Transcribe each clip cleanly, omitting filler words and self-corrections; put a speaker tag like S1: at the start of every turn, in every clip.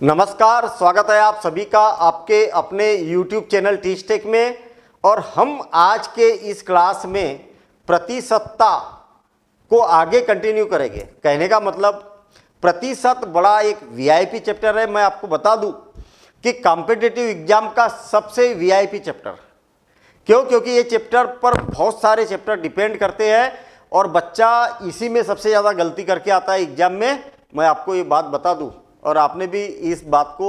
S1: नमस्कार, स्वागत है आप सभी का आपके अपने YouTube चैनल टीच टेक में। और हम आज के इस क्लास में प्रतिशतता को आगे कंटिन्यू करेंगे। कहने का मतलब प्रतिशत बड़ा एक वीआईपी चैप्टर है। मैं आपको बता दूं कि कॉम्पिटिटिव एग्जाम का सबसे वीआईपी चैप्टर क्यों, क्योंकि ये चैप्टर पर बहुत सारे चैप्टर डिपेंड करते हैं और बच्चा इसी में सबसे ज़्यादा गलती करके आता है एग्जाम में। मैं आपको ये बात बता दूं और आपने भी इस बात को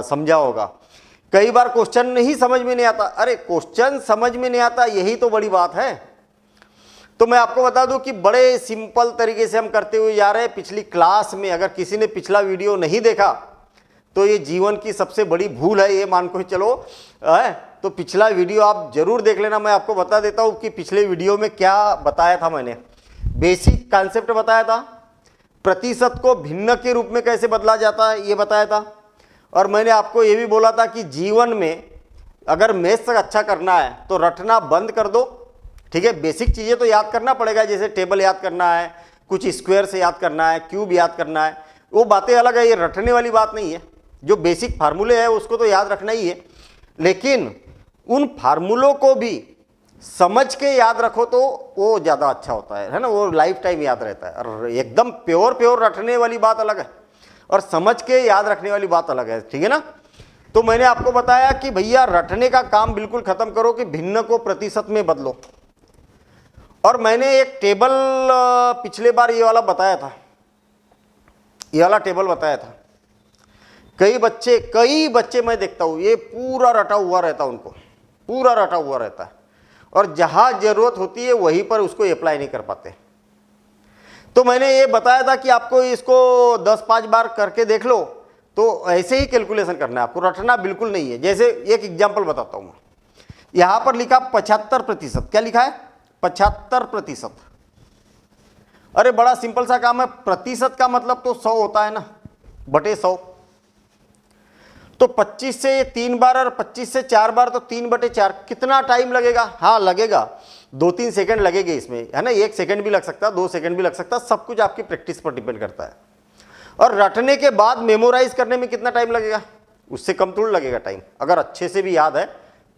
S1: समझा होगा। कई बार क्वेश्चन नहीं समझ में नहीं आता। अरे क्वेश्चन समझ में नहीं आता, यही तो बड़ी बात है। तो मैं आपको बता दूं कि बड़े सिंपल तरीके से हम करते हुए जा रहे हैं। पिछली क्लास में अगर किसी ने पिछला वीडियो नहीं देखा तो ये जीवन की सबसे बड़ी भूल है, ये मान को चलो है। तो पिछला वीडियो आप जरूर देख लेना। मैं आपको बता देता हूं कि पिछले वीडियो में क्या बताया था। मैंने बेसिक कॉन्सेप्ट बताया था, प्रतिशत को भिन्न के रूप में कैसे बदला जाता है ये बताया था। और मैंने आपको ये भी बोला था कि जीवन में अगर मैथ्स अच्छा करना है तो रटना बंद कर दो। ठीक है, बेसिक चीज़ें तो याद करना पड़ेगा, जैसे टेबल याद करना है, कुछ स्क्वायर से याद करना है, क्यूब याद करना है, वो बातें अलग है। ये रटने वाली बात नहीं है। जो बेसिक फार्मूले है उसको तो याद रखना ही है, लेकिन उन फार्मूलों को भी समझ के याद रखो तो वो ज़्यादा अच्छा होता है ना। वो लाइफ टाइम याद रहता है। और एकदम प्योर रटने वाली बात अलग है और समझ के याद रखने वाली बात अलग है। ठीक है ना। तो मैंने आपको बताया कि भैया रटने का काम बिल्कुल खत्म करो कि भिन्न को प्रतिशत में बदलो। और मैंने एक टेबल पिछले बार ये वाला बताया था, ये वाला टेबल बताया था। कई बच्चे मैं देखता हूँ ये पूरा रटा हुआ रहता है, उनको पूरा रटा हुआ रहता है और जहां जरूरत होती है वहीं पर उसको अप्लाई नहीं कर पाते। तो मैंने ये बताया था कि आपको इसको 10-5 बार करके देख लो, तो ऐसे ही कैलकुलेशन करना है आपको, रटना बिल्कुल नहीं है। जैसे एक एग्जांपल बताता हूं मैं। यहां पर लिखा 75%। क्या लिखा है? 75%। अरे बड़ा सिंपल सा काम है। प्रतिशत का मतलब तो 100 होता है ना, बटे 100। तो 25 से 3 बार और 25 से 4 बार तो 3/4। कितना टाइम लगेगा? हाँ लगेगा, 2-3 सेकंड लगेंगे इसमें, है ना। 1 सेकंड भी लग सकता है, 2 सेकंड भी लग सकता है। सब कुछ आपकी प्रैक्टिस पर डिपेंड करता है। और रटने के बाद मेमोराइज करने में कितना टाइम लगेगा? उससे कम थोड़ा लगेगा टाइम। अगर अच्छे से भी याद है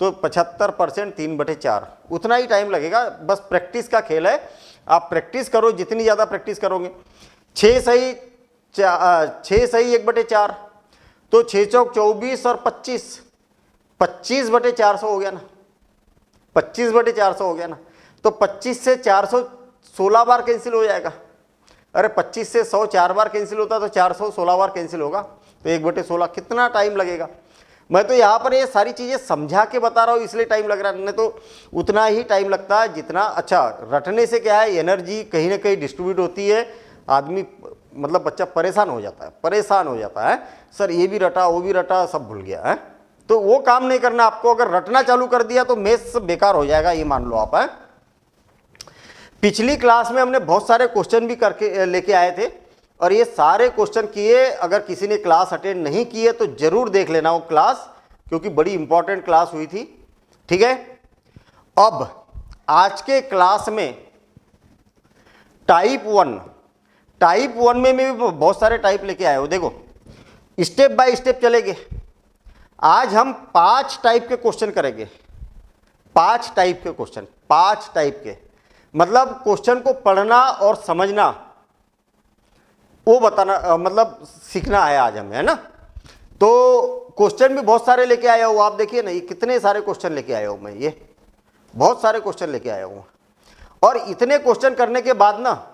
S1: तो 75% 3/4 उतना ही टाइम लगेगा। बस प्रैक्टिस का खेल है। आप प्रैक्टिस करो, जितनी ज़्यादा प्रैक्टिस करोगे। 6 सही 1/4 तो 6 चौक 24 और 25/400 हो गया ना। 25/400 हो गया ना। तो 25 से 400 16 बार कैंसिल हो जाएगा। अरे 25 से 100 4 बार कैंसिल होता है तो 400 16 बार कैंसिल होगा, तो 1/16 कितना टाइम लगेगा। मैं तो यहाँ पर ये सारी चीज़ें समझा के बता रहा हूँ, इसलिए टाइम लग रहा है। नहीं तो उतना ही टाइम लगता है जितना। अच्छा, रटने से क्या है, एनर्जी कहीं ना कहीं डिस्ट्रीब्यूट होती है। आदमी मतलब बच्चा परेशान हो जाता है। सर ये भी रटा, वो भी रटा, सब भूल गया है। तो वो काम नहीं करना आपको। अगर रटना चालू कर दिया तो मैथ्स बेकार हो जाएगा, ये मान लो आप है। पिछली क्लास में हमने बहुत सारे क्वेश्चन भी करके लेके आए थे और ये सारे क्वेश्चन किए। अगर किसी ने क्लास अटेंड नहीं की है तो जरूर देख लेना वो क्लास, क्योंकि बड़ी इंपॉर्टेंट क्लास हुई थी। ठीक है। अब आज के क्लास में टाइप 1 में भी बहुत सारे टाइप लेके आए हो। देखो स्टेप बाय स्टेप चलेंगे। आज हम 5 टाइप के क्वेश्चन करेंगे। 5 टाइप के क्वेश्चन, 5 टाइप के मतलब क्वेश्चन को पढ़ना और समझना, वो बताना मतलब सीखना है आज हमें, है ना। तो क्वेश्चन भी बहुत सारे लेके आया हूँ। आप देखिए ना, ये कितने सारे क्वेश्चन लेके आया हूँ मैं, ये बहुत सारे क्वेश्चन लेके आया हूँ। और इतने क्वेश्चन करने के बाद ना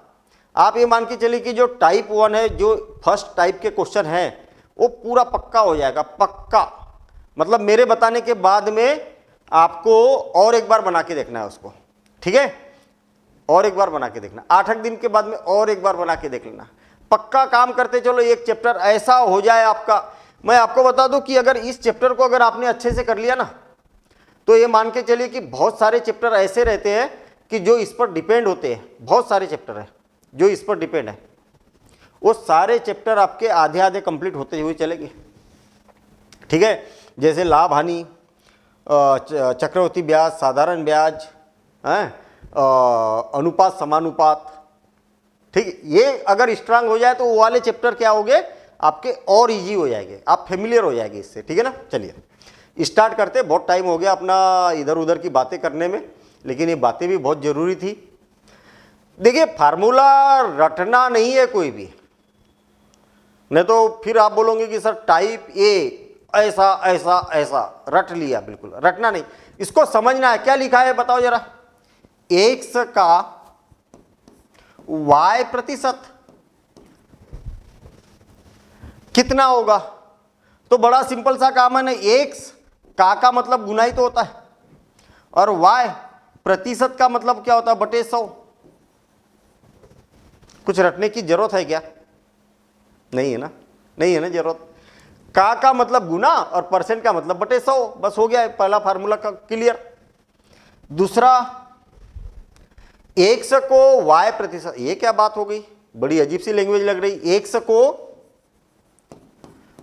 S1: आप ये मान के चलिए कि जो टाइप 1 है, जो फर्स्ट टाइप के क्वेश्चन हैं, वो पूरा पक्का हो जाएगा। पक्का मतलब मेरे बताने के बाद में आपको और एक बार बना के देखना है उसको। ठीक है, और एक बार बना के देखना। 8 दिन के बाद में और एक बार बना के देख लेना। पक्का काम करते चलो, एक चैप्टर ऐसा हो जाए आपका। मैं आपको बता दूं कि अगर इस चैप्टर को अगर आपने अच्छे से कर लिया ना, तो ये मान के चलिए कि बहुत सारे चैप्टर ऐसे रहते हैं कि जो इस पर डिपेंड होते हैं। बहुत सारे चैप्टर है जो इस पर डिपेंड है, वो सारे चैप्टर आपके आधे आधे कंप्लीट होते हुए चलेंगे। ठीक है, जैसे लाभ हानि, चक्रवृद्धि ब्याज, साधारण ब्याज, अनुपात समानुपात। ठीक, ये अगर स्ट्रांग हो जाए तो वो वाले चैप्टर क्या हो गए, आपके और इजी हो जाएंगे, आप फेमिलियर हो जाएंगे इससे, ठीक है ना। चलिए स्टार्ट करते। बहुत टाइम हो गया अपना इधर उधर की बातें करने में, लेकिन ये बातें भी बहुत ज़रूरी थी। देखिए फार्मूला रटना नहीं है कोई भी, नहीं तो फिर आप बोलोगे कि सर टाइप ए ऐसा ऐसा ऐसा रट लिया, बिल्कुल रटना नहीं, इसको समझना है। क्या लिखा है बताओ जरा, एक्स का y प्रतिशत कितना होगा। तो बड़ा सिंपल सा काम है ना, एक्स का मतलब गुना ही तो होता है, और y प्रतिशत का मतलब क्या होता है, बटे 100। कुछ रटने की जरूरत है क्या? नहीं है ना, नहीं है ना जरूरत। का मतलब गुना और परसेंट का मतलब बटे 100, बस हो गया है पहला फार्मूला का क्लियर। दूसरा, एक्स को y प्रतिशत, ये क्या बात हो गई, बड़ी अजीब सी लैंग्वेज लग रही। एक्स को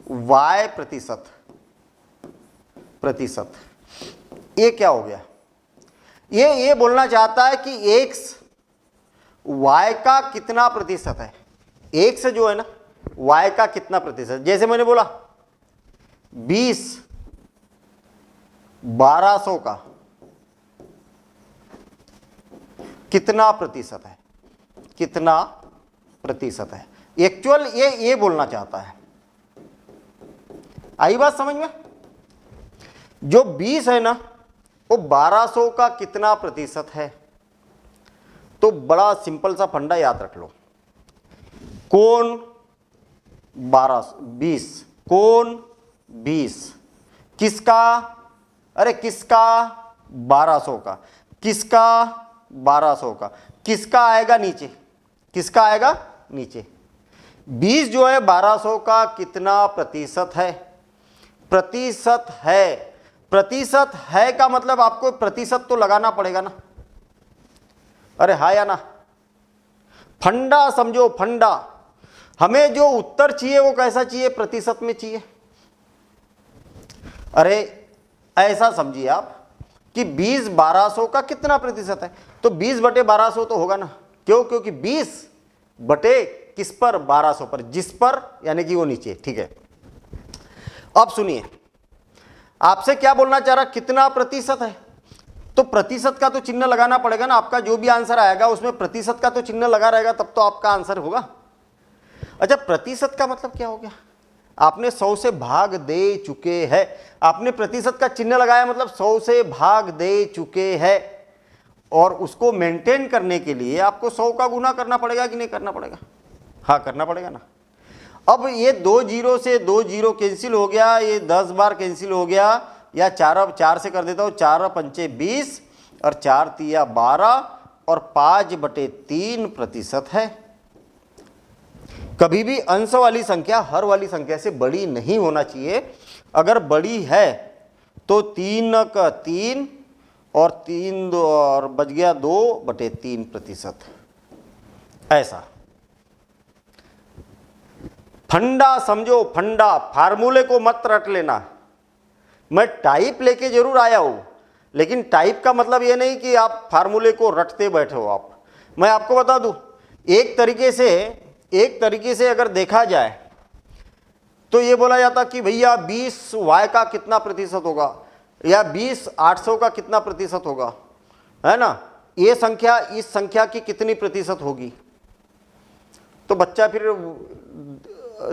S1: y प्रतिशत, ये क्या हो गया, ये बोलना चाहता है कि एक्स y का कितना प्रतिशत है। एक्स जो है ना y का कितना प्रतिशत, जैसे मैंने बोला 20 1200 का कितना प्रतिशत है, कितना प्रतिशत है, एक्चुअल ये बोलना चाहता है। आई बात समझ में? जो 20 है ना वो 1200 का कितना प्रतिशत है। तो बड़ा सिंपल सा फंडा याद रख लो, कोण 20 कोण 20 किसका, अरे किसका 1200 का, किसका 1200 का, किसका आएगा नीचे, किसका आएगा नीचे। 20 जो है 1200 का कितना प्रतिशत है, प्रतिशत है। प्रतिशत है का मतलब आपको प्रतिशत तो लगाना पड़ेगा ना, अरे हाँ या ना। फंडा समझो, फंडा। हमें जो उत्तर चाहिए वो कैसा चाहिए, प्रतिशत में चाहिए। अरे ऐसा समझिए आप कि 20 1200 का कितना प्रतिशत है, तो 20 बटे 1200 तो होगा ना। क्यों? क्योंकि 20 बटे किस पर, 1200 पर, जिस पर यानी कि वो नीचे, ठीक है। अब सुनिए, आपसे क्या बोलना चाह रहा, कितना प्रतिशत है, तो प्रतिशत का तो चिन्ह लगाना पड़ेगा ना। आपका जो भी आंसर आएगा उसमें प्रतिशत का तो चिन्ह लगा रहेगा, तब तो आपका आंसर होगा। अच्छा, प्रतिशत का मतलब क्या हो गया, आपने 100 से भाग दे चुके हैं, आपने प्रतिशत का चिन्ह लगाया मतलब 100 से भाग दे चुके हैं, और उसको मेंटेन करने के लिए आपको 100 का गुना करना पड़ेगा कि नहीं करना पड़ेगा, हाँ करना पड़ेगा ना। अब ये 2 जीरो से 2 जीरो कैंसिल हो गया, ये 10 बार कैंसिल हो गया, या 4 से कर देता हूँ, 4 पंचे 20 और 4 तिया 12 और 5 बटे 3 प्रतिशत है। कभी भी अंश वाली संख्या हर वाली संख्या से बड़ी नहीं होना चाहिए। अगर बड़ी है तो 3 का 3 और 3 और बच गया 2 बटे 3 प्रतिशत, ऐसा। फंडा समझो, फंडा। फार्मूले को मत रट लेना। मैं टाइप लेके जरूर आया हूं, लेकिन टाइप का मतलब ये नहीं कि आप फार्मूले को रटते बैठे हो आप। मैं आपको बता दूं, एक तरीके से अगर देखा जाए तो ये बोला जाता कि भैया 20 y का कितना प्रतिशत होगा, या 20 800 का कितना प्रतिशत होगा, है ना। ये संख्या इस संख्या की कितनी प्रतिशत होगी, तो बच्चा फिर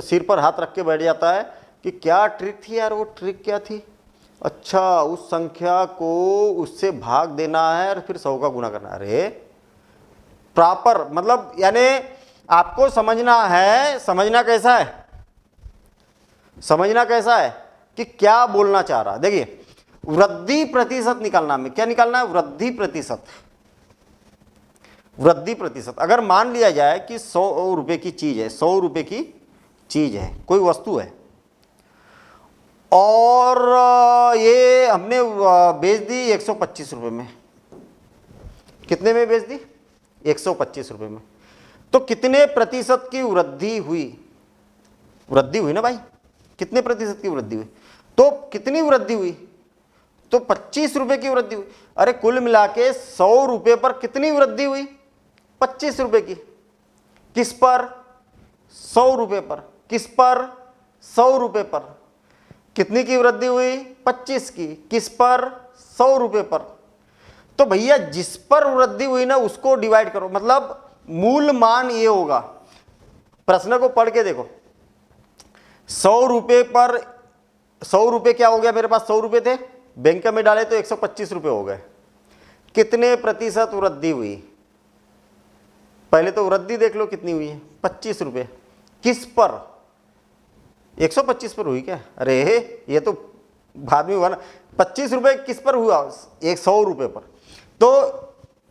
S1: सिर पर हाथ रख के बैठ जाता है कि क्या ट्रिक थी यार, वो ट्रिक क्या थी। अच्छा, उस संख्या को उससे भाग देना है और फिर 100 का गुना करना है। अरे प्रॉपर मतलब यानी आपको समझना है, समझना कैसा है, समझना कैसा है कि क्या बोलना चाह रहा है। देखिए, वृद्धि प्रतिशत निकालना में क्या निकालना है, वृद्धि प्रतिशत। वृद्धि प्रतिशत अगर मान लिया जाए कि 100 रुपए की चीज है, 100 रुपए की चीज है, कोई वस्तु है, और ये हमने बेच दी 125 रुपये में। कितने में बेच दी, 125 रुपये में। तो कितने प्रतिशत की वृद्धि हुई, वृद्धि हुई ना भाई, कितने प्रतिशत की वृद्धि हुई, तो कितनी वृद्धि हुई, तो 25 रुपये की वृद्धि हुई। अरे कुल मिला के 100 रुपये पर कितनी वृद्धि हुई, 25 रुपये की। किस पर, 100 रुपये पर। किस पर? 100 रुपये पर। कितनी की वृद्धि हुई? 25 की। किस पर? 100 रुपये पर। तो भैया जिस पर वृद्धि हुई ना उसको डिवाइड करो, मतलब मूल मान ये होगा। प्रश्न को पढ़ के देखो, 100 रुपये पर 100 रुपये क्या हो गया, मेरे पास 100 रुपये थे, बैंक में डाले तो 125 रुपये हो गए। कितने प्रतिशत वृद्धि हुई? पहले तो वृद्धि देख लो कितनी हुई है, 25 रुपये। किस पर? 125 पर हुई क्या? अरे ये तो बाद में हुआ ना। 25 रुपये किस पर हुआ? 100 रुपये पर। तो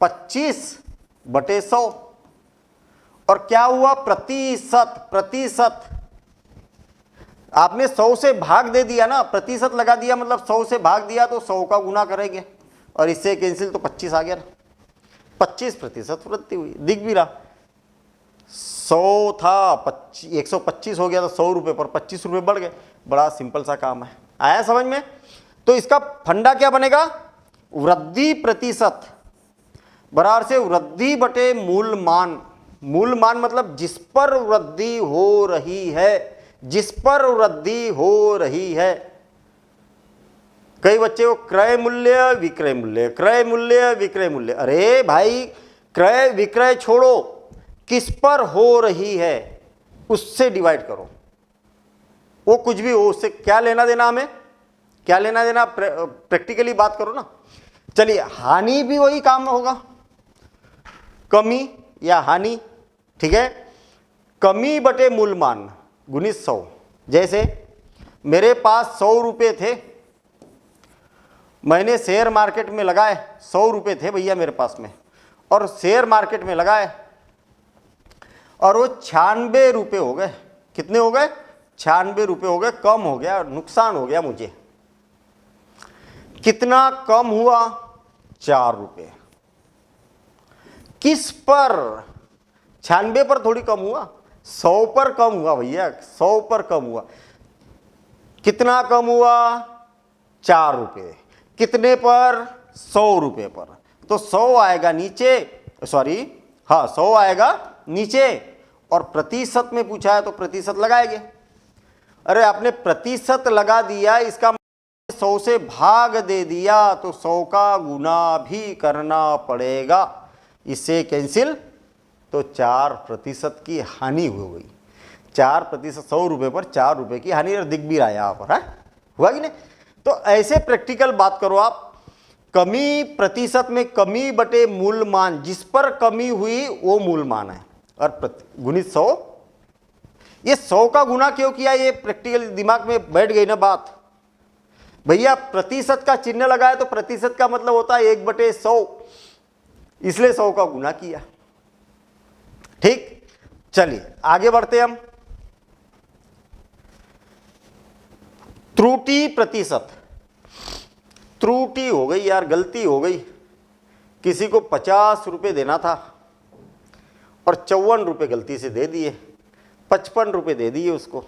S1: 25/100 और क्या हुआ? प्रतिशत। प्रतिशत आपने 100 से भाग दे दिया ना, प्रतिशत लगा दिया, मतलब 100 से भाग दिया तो 100 का गुना करेंगे और इससे कैंसिल तो 25 आ गया ना। 25% वृद्धि हुई, दिख भी रहा। 100 था 125 हो गया तो 100 रुपये पर 25 रुपये बढ़ गए। बड़ा सिंपल सा काम है, आया समझ में? तो इसका फंडा क्या बनेगा? वृद्धि प्रतिशत बराबर से वृद्धि बटे मूल मान। मूल मान मतलब जिस पर वृद्धि हो रही है, जिस पर वृद्धि हो रही है। कई बच्चे को क्रय मूल्य विक्रय मूल्य, क्रय मूल्य विक्रय मूल्य। अरे भाई क्रय विक्रय छोड़ो, किस पर हो रही है उससे डिवाइड करो। वो कुछ भी हो, उससे क्या लेना देना, हमें क्या लेना देना, प्रैक्टिकली बात करो ना। चलिए हानि भी वही काम होगा, कमी या हानि, ठीक है। कमी बटे मूल मान गुणित 100। जैसे मेरे पास 100 रुपये थे, मैंने शेयर मार्केट में लगाए, 100 रुपये थे भैया मेरे पास में, और शेयर मार्केट में लगाए और वो 96 रुपये हो गए। कितने हो गए? 96 रुपये हो गए, कम हो गया, नुकसान हो गया मुझे। कितना कम हुआ? 4 रुपये। किस पर? 96 पर थोड़ी कम हुआ, 100 पर कम हुआ भैया, 100 पर कम हुआ। कितना कम हुआ? 4 रुपये। कितने पर? 100 रुपये पर। तो 100 आएगा नीचे, सॉरी हाँ 100 आएगा नीचे, और प्रतिशत में पूछा है तो प्रतिशत लगाएंगे। अरे आपने प्रतिशत लगा दिया, इसका 100 से भाग दे दिया तो 100 का गुना भी करना पड़ेगा, इससे कैंसिल तो 4% की हानि हो गई। 4%, 100 रुपये पर 4 रुपये की हानि दिख भी रहा है यहाँ पर, है हुआ कि नहीं? तो ऐसे प्रैक्टिकल बात करो आप। कमी प्रतिशत में कमी बटे मूल मान, जिस पर कमी हुई वो मूल मान है, और गुणित 100। ये 100 का गुना क्यों किया, ये प्रैक्टिकल दिमाग में बैठ गई ना बात। भैया प्रतिशत का चिन्ह लगाया तो प्रतिशत का मतलब होता है 1/100, इसलिए 100 का गुना किया। ठीक, चलिए आगे बढ़ते हम। त्रुटि प्रतिशत। त्रुटि हो गई यार, गलती हो गई, किसी को 50 रुपये देना था और 54 रुपये गलती से दे दिए, 55 रुपये दे दिए उसको।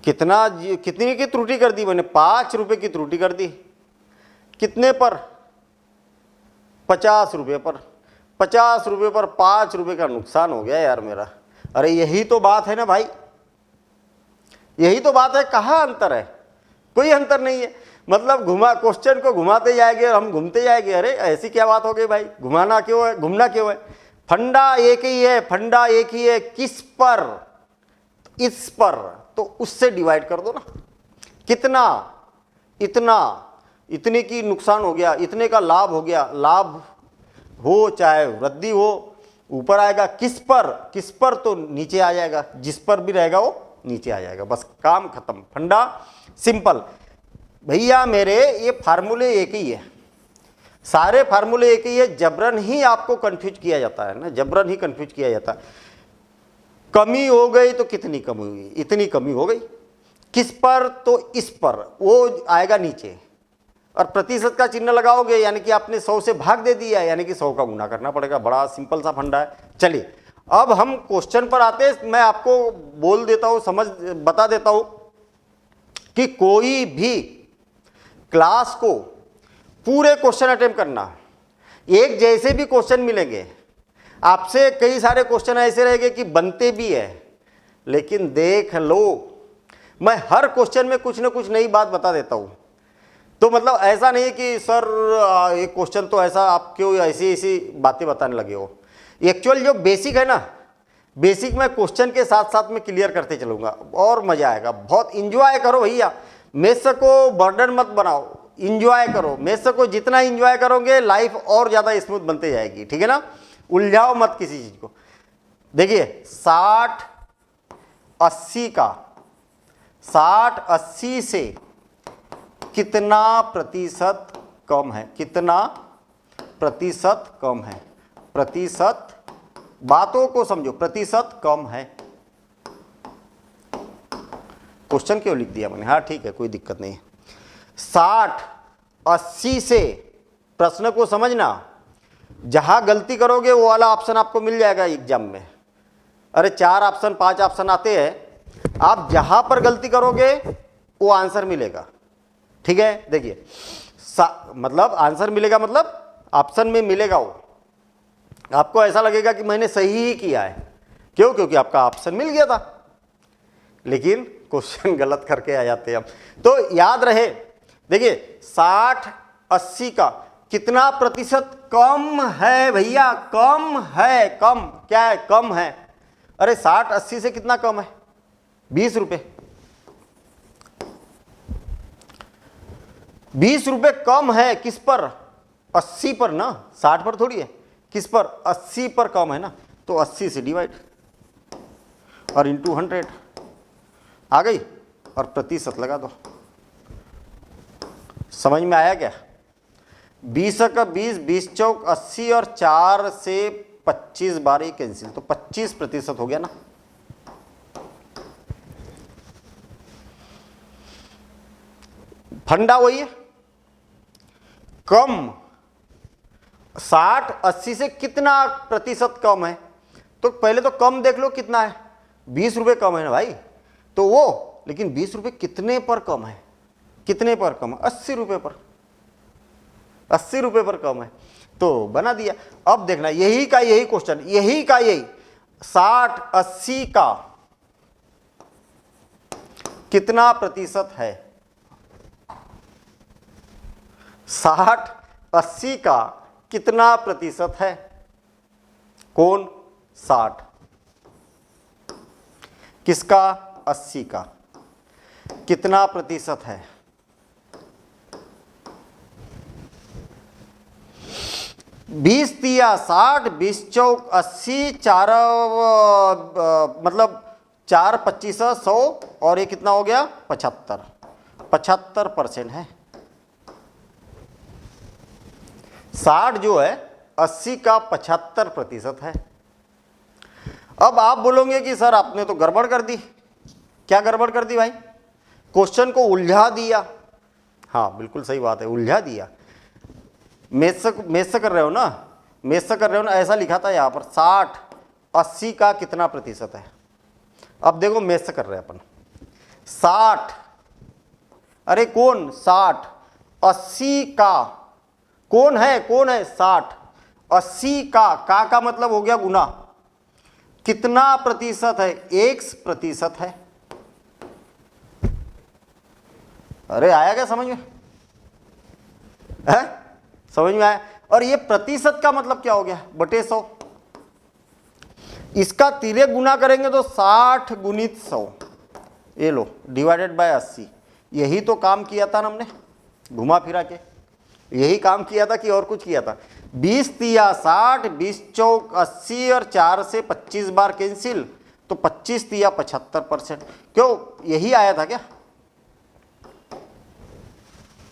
S1: कितनी की त्रुटि कर दी मैंने? 5 रुपये की त्रुटि कर दी। कितने पर? 50 रुपये पर। 50 रुपये पर 5 रुपये का नुकसान हो गया यार मेरा। अरे यही तो बात है ना भाई, यही तो बात है। कहाँ अंतर है? कोई अंतर नहीं है। मतलब क्वेश्चन को घुमाते जाएंगे और हम घूमते जाएंगे। अरे ऐसी क्या बात हो गई भाई, घुमाना क्यों है, घूमना क्यों है? फंडा एक ही है, फंडा एक ही है। किस पर? इस पर, तो उससे डिवाइड कर दो ना। कितना? इतना, इतने की नुकसान हो गया, इतने का लाभ हो गया। लाभ हो चाहे वृद्धि हो, ऊपर आएगा। किस पर? किस पर तो नीचे आ जाएगा, जिस पर भी रहेगा वो नीचे आ जाएगा। बस काम खत्म, फंडा सिंपल। भैया मेरे ये फार्मूले एक ही है, सारे फार्मूले एक ही है, जबरन ही आपको कंफ्यूज किया जाता है ना, जबरन ही कंफ्यूज किया जाता है। कमी हो गई तो कितनी कमी हुई? इतनी कमी हो गई। किस पर? तो इस पर, वो आएगा नीचे, और प्रतिशत का चिन्ह लगाओगे यानी कि आपने 100 से भाग दे दिया, यानी कि 100 का गुना करना पड़ेगा। बड़ा सिंपल सा फंडा है। चलिए अब हम क्वेश्चन पर आते हैं। मैं आपको बोल देता हूं, बता देता हूं कि कोई भी क्लास को पूरे क्वेश्चन अटेम्प्ट करना। एक जैसे भी क्वेश्चन मिलेंगे आपसे, कई सारे क्वेश्चन ऐसे रहेंगे कि बनते भी है लेकिन देख लो, मैं हर क्वेश्चन में कुछ ना कुछ नई बात बता देता हूँ। तो मतलब ऐसा नहीं है कि सर ये क्वेश्चन तो ऐसा, आप क्यों ऐसी ऐसी बातें बताने लगे हो। एक्चुअल जो बेसिक है ना, बेसिक मैं क्वेश्चन के साथ साथ में क्लियर करते चलूँगा और मज़ा आएगा। बहुत इंजॉय करो भैया, मैथ्स को बर्डन मत बनाओ, इंजॉय करो। मैथ्स को जितना इंजॉय करोगे लाइफ और ज़्यादा स्मूथ बनते जाएगी, ठीक है ना। उलझाओ मत किसी चीज़ को। देखिए 60-80 का, 60-80 से कितना प्रतिशत कम है, कितना प्रतिशत कम है, प्रतिशत, बातों को समझो, प्रतिशत कम है। क्वेश्चन क्यों लिख दिया मैंने, हाँ ठीक है कोई दिक्कत नहीं है। 60-80 से, प्रश्न को समझना, जहां गलती करोगे वो वाला ऑप्शन आपको मिल जाएगा एग्जाम में। अरे 4 ऑप्शन 5 ऑप्शन आते हैं, आप जहां पर गलती करोगे वो आंसर मिलेगा, ठीक है। देखिए मतलब आंसर मिलेगा, मतलब ऑप्शन में मिलेगा वो, आपको ऐसा लगेगा कि मैंने सही ही किया है। क्यों? क्योंकि आपका ऑप्शन मिल गया था, लेकिन क्वेश्चन गलत करके आ जाते हैं हम। तो याद रहे, देखिए 60-80 का कितना प्रतिशत कम है भैया, कम है, कम क्या है, कम है। अरे 60-80 से कितना कम है, 20 रुपए, 20 रुपए कम है। किस पर? 80 पर ना, 60 पर थोड़ी है। किस पर? 80 पर कम है ना, तो 80 से डिवाइड और इंटू 100 आ गई, और प्रतिशत लगा दो। समझ में आया क्या? 20 का 20, 20 चौक 80 और 4 से 25 बार ही कैंसिल, तो 25% हो गया ना। फंडा वही है, कम 60-80 से कितना प्रतिशत कम है। तो पहले तो कम देख लो कितना है, 20 रुपए कम है ना भाई, तो वो, लेकिन 20 रुपए कितने पर कम है, कितने पर कम है? 80 रुपए पर, 80 रुपए पर कम है, तो बना दिया। अब देखना यही का यही क्वेश्चन, यही का यही 60-80 का कितना प्रतिशत है, 60-80 का कितना प्रतिशत है। कौन? 60 किसका? 80 का कितना प्रतिशत है? 20 तिया 60, 20 चौक 80, 4 मतलब 4 25 100, और ये कितना हो गया? 75% है। 60 जो है 80 का 75% है। अब आप बोलोगे कि सर आपने तो गड़बड़ कर दी। क्या गड़बड़ कर दी भाई? क्वेश्चन को उलझा दिया। हाँ बिल्कुल सही बात है, उलझा दिया। मैथ्स कर रहे हो ना, मैथ्स कर रहे हो ना, ऐसा लिखा था यहाँ पर 60-80 का कितना प्रतिशत है। अब देखो मैथ्स कर रहे हैं अपन, 60, अरे कौन? 60, 80 का कौन है? कौन है? 60, 80 का मतलब हो गया गुना, कितना प्रतिशत है? 1% है। अरे आया क्या समझ में? है? समझ में आया? और ये प्रतिशत का मतलब क्या हो गया? बटे 100। इसका तिरे गुना करेंगे तो 60 गुणित 100, ये लो डिवाइडेड बाय 80। यही तो काम किया था ना हमने, घुमा फिरा के यही काम किया था कि और कुछ किया था। 20 तिया 60, 20 चौक 80 और 4 से 25 बार कैंसिल, तो 25 तिया 75%। क्यों? यही आया था क्या?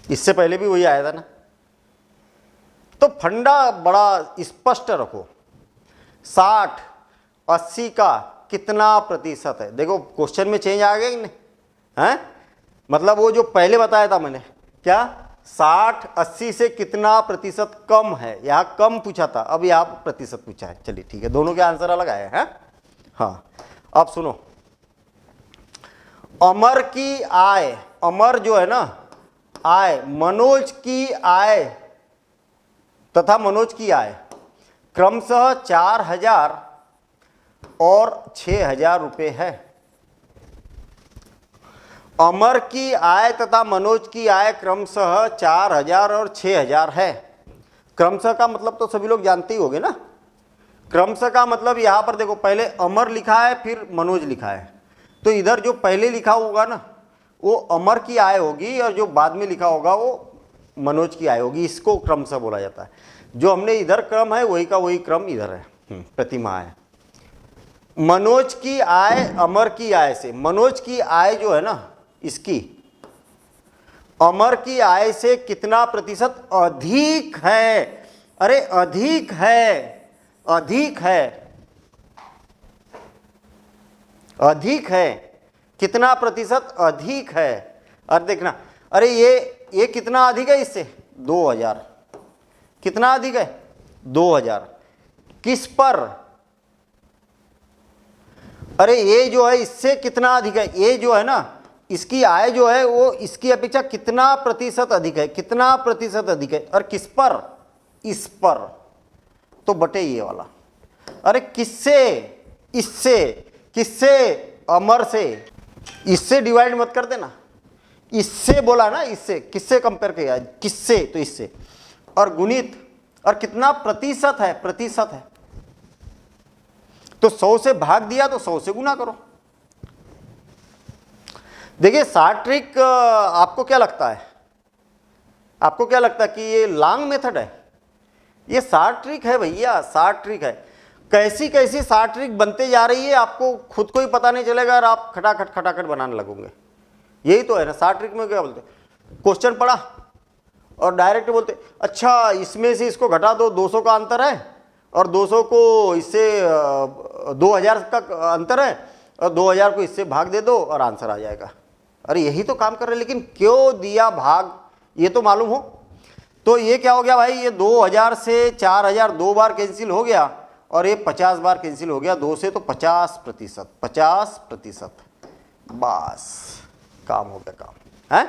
S1: इससे पहले भी वही आया था ना। तो फंडा बड़ा स्पष्ट रखो, 60-80 का कितना प्रतिशत है। देखो क्वेश्चन में चेंज आ गया कि नहीं है? मतलब वो जो पहले बताया था मैंने, क्या 60-80 से कितना प्रतिशत कम है, यहाँ कम पूछा था, अब यहाँ प्रतिशत पूछा है। चलिए ठीक है, दोनों के आंसर अलग आए हैं। हाँ अब सुनो, अमर की आय, अमर जो है ना आय, मनोज की आय तथा मनोज की आय क्रमशः 4000 और 6000 रुपये है। अमर की आय तथा मनोज की आय क्रमशः 4000 और 6000 है। क्रमशः का मतलब तो सभी लोग जानते ही होंगे ना। क्रमशः का मतलब यहाँ पर देखो, पहले अमर लिखा है फिर मनोज लिखा है, तो इधर जो पहले लिखा होगा ना वो अमर की आय होगी और जो बाद में लिखा होगा वो मनोज की आय होगी। इसको क्रमशः बोला जाता है। जो हमने इधर क्रम है वही का वही क्रम इधर है, प्रतिमा है। मनोज की आय अमर की आय से, मनोज की आय जो है ना इसकी अमर की आय से कितना प्रतिशत अधिक है? अरे अधिक है, अधिक है, अधिक है। कितना प्रतिशत अधिक है? अरे देखना, अरे ये कितना अधिक है इससे? 2000। कितना अधिक है? 2000। किस पर? अरे ये जो है इससे कितना अधिक है? ये जो है ना इसकी आय जो है वो इसकी अपेक्षा कितना प्रतिशत अधिक है? कितना प्रतिशत अधिक है? और किस पर? इस पर, तो बटे ये वाला। अरे किससे? इससे। किससे? अमर से। इससे डिवाइड मत कर देना, इससे बोला ना, इससे। किससे कंपेयर किया? किससे? तो इससे। और गुणित, और कितना प्रतिशत है? प्रतिशत है तो 100 से भाग दिया तो 100 से गुना करो। देखिए शॉर्ट ट्रिक आपको क्या लगता है? आपको क्या लगता है कि ये लॉन्ग मेथड है? ये शॉर्ट ट्रिक है भैया, शॉर्ट ट्रिक है। कैसी कैसी शॉर्ट ट्रिक बनते जा रही है आपको खुद को ही पता नहीं चलेगा और आप खटाखट खटाखट बनाने लगोगे। यही तो है ना शॉर्ट ट्रिक में। क्या बोलते? क्वेश्चन पढ़ा और डायरेक्ट बोलते अच्छा इसमें से इसको घटा दो, 200 का अंतर है और 200 को इससे 2000 का अंतर है और 2000 को इससे भाग दे दो और आंसर आ जाएगा। अरे यही तो काम कर रहे हैं, लेकिन क्यों दिया भाग ये तो मालूम हो। तो ये क्या हो गया भाई? ये 2000 से 4000 2 बार कैंसिल हो गया और ये 50 बार कैंसिल हो गया। 2 से तो 50%, 50%। बस काम हो गया, काम है।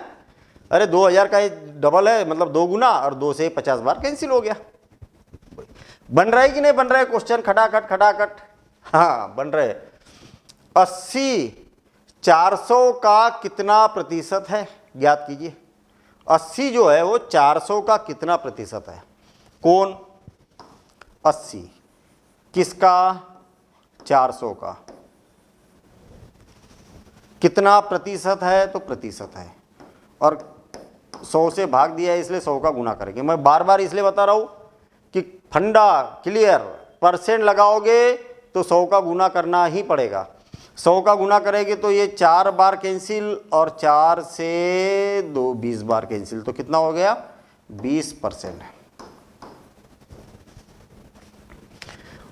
S1: अरे 2000 का ये डबल है, मतलब 2 गुना, और 2 से 50 बार कैंसिल हो गया। बन रहा है कि नहीं बन रहा है क्वेश्चन? खटाखट खटाखट, हाँ बन रहे। 80 400 का कितना प्रतिशत है? ज्ञात कीजिए। 80 जो है वो 400 का कितना प्रतिशत है? कौन? 80 किसका? 400 का। कितना प्रतिशत है? तो प्रतिशत है, और 100 से भाग दिया है इसलिए 100 का गुना करेंगे। मैं बार बार इसलिए बता रहा हूं कि फंडा क्लियर। परसेंट लगाओगे तो 100 का गुना करना ही पड़ेगा। 100 का गुना करेंगे तो ये 4 बार कैंसिल और 4 से 2 20 बार कैंसिल, तो कितना हो गया? 20%।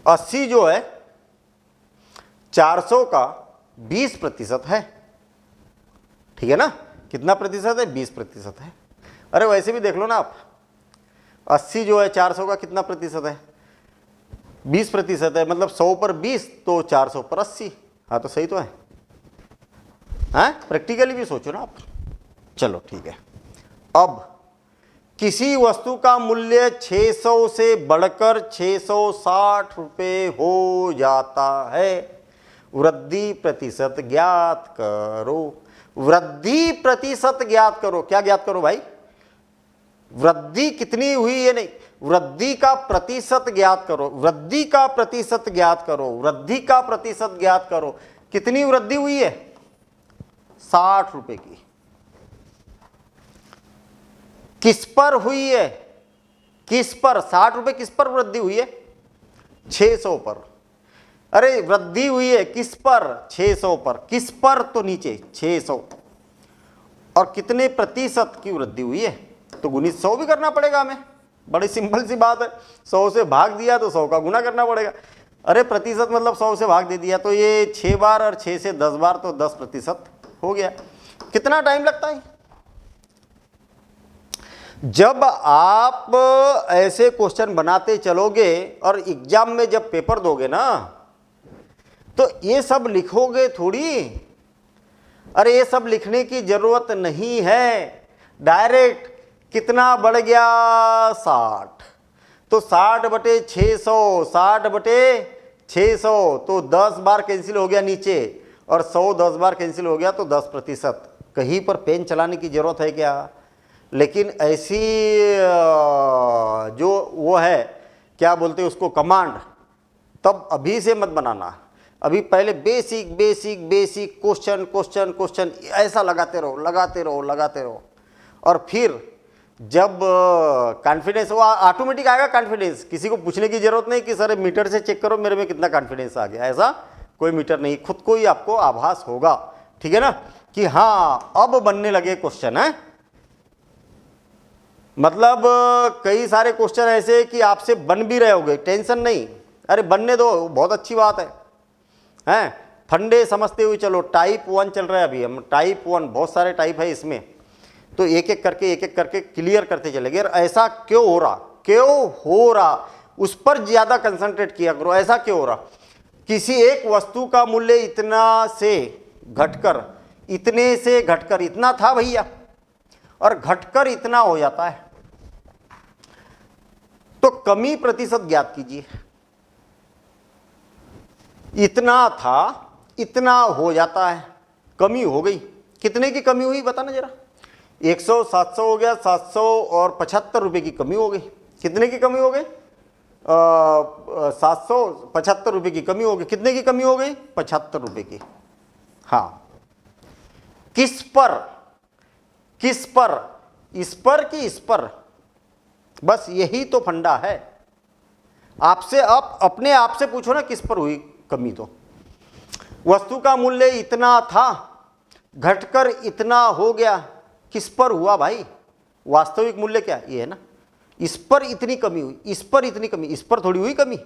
S1: 80 जो है 400 का 20% है, ठीक है ना? कितना प्रतिशत है? 20% है। अरे वैसे भी देख लो ना आप, 80 जो है 400 का कितना प्रतिशत है? 20% है, मतलब 100 पर 20 तो 400 पर 80। हाँ तो सही तो है, हाँ प्रैक्टिकली भी सोचो ना आप। चलो ठीक है। अब किसी वस्तु का मूल्य 600 से बढ़कर 660 रुपये हो जाता है, वृद्धि प्रतिशत ज्ञात करो। वृद्धि प्रतिशत ज्ञात करो। क्या ज्ञात करो भाई? वृद्धि कितनी हुई ये नहीं, वृद्धि का प्रतिशत ज्ञात करो। वृद्धि का प्रतिशत ज्ञात करो। वृद्धि का प्रतिशत ज्ञात करो। कितनी वृद्धि हुई है? 60 रुपए की। किस पर हुई है? किस पर? 60 रुपए किस पर वृद्धि हुई है? 600 पर। अरे वृद्धि हुई है किस पर? 600 पर। किस पर? तो नीचे 600। और कितने प्रतिशत की वृद्धि हुई है? तो गुणित 100 भी करना पड़ेगा हमें। बड़ी सिंपल सी बात है। 100 से भाग दिया तो 100 का गुना करना पड़ेगा। अरे प्रतिशत मतलब 100 से भाग दे दिया तो ये 6 बार और 6 से 10 बार तो 10% हो गया। कितना टाइम लगता है? जब आप ऐसे क्वेश्चन बनाते चलोगे और एग्जाम में जब पेपर दोगे ना तो ये सब लिखोगे थोड़ी। अरे ये सब लिखने की जरूरत नहीं है। डायरेक्ट कितना बढ़ गया? 60। तो 60 बटे 600, 60 बटे 600 तो 10 बार कैंसिल हो गया नीचे, और 100 10 बार कैंसिल हो गया तो 10%। कहीं पर पेन चलाने की ज़रूरत है क्या? लेकिन ऐसी जो वो है, क्या बोलते हैं उसको, कमांड, तब अभी से मत बनाना। अभी पहले basic basic basic question question question ऐसा लगाते रहो लगाते रहो लगाते रहो, और फिर जब कॉन्फिडेंस, वो ऑटोमेटिक आएगा कॉन्फिडेंस। किसी को पूछने की जरूरत नहीं कि सर मीटर से चेक करो मेरे में कितना कॉन्फिडेंस आ गया, ऐसा कोई मीटर नहीं, खुद को ही आपको आभास होगा, ठीक है ना, कि हाँ अब बनने लगे क्वेश्चन है। मतलब कई सारे क्वेश्चन ऐसे कि आपसे बन भी रहे होंगे, टेंशन नहीं, अरे बनने दो, बहुत अच्छी बात है, हैं? फंडे समझते हुए चलो। टाइप 1 चल रहा है अभी, हम टाइप 1, बहुत सारे टाइप है इसमें, तो एक एक करके क्लियर करते चलेंगे। और ऐसा क्यों हो रहा, उस पर ज्यादा कंसंट्रेट किया करो। ऐसा क्यों हो रहा? किसी एक वस्तु का मूल्य इतना से घटकर इतने से घटकर इतना था भैया, और घटकर इतना हो जाता है, तो कमी प्रतिशत ज्ञात कीजिए। इतना था इतना हो जाता है, कमी हो गई, कितने की कमी हुई बताना जरा? 100 700 हो गया, 700 और 75 रुपए की कमी हो गई। कितने की कमी हो गई? 775 रुपए की कमी हो गई। कितने की कमी हो गई? 75 रुपए की। हाँ, किस पर? किस पर? इस पर कि इस पर? बस यही तो फंडा है। आपसे आप अपने आप से पूछो ना, किस पर हुई कमी? तो वस्तु का मूल्य इतना था, घटकर इतना हो गया, किस पर हुआ भाई? वास्तविक मूल्य क्या ये है ना, इस पर इतनी कमी हुई, इस पर इतनी कमी, इस पर थोड़ी हुई कमी।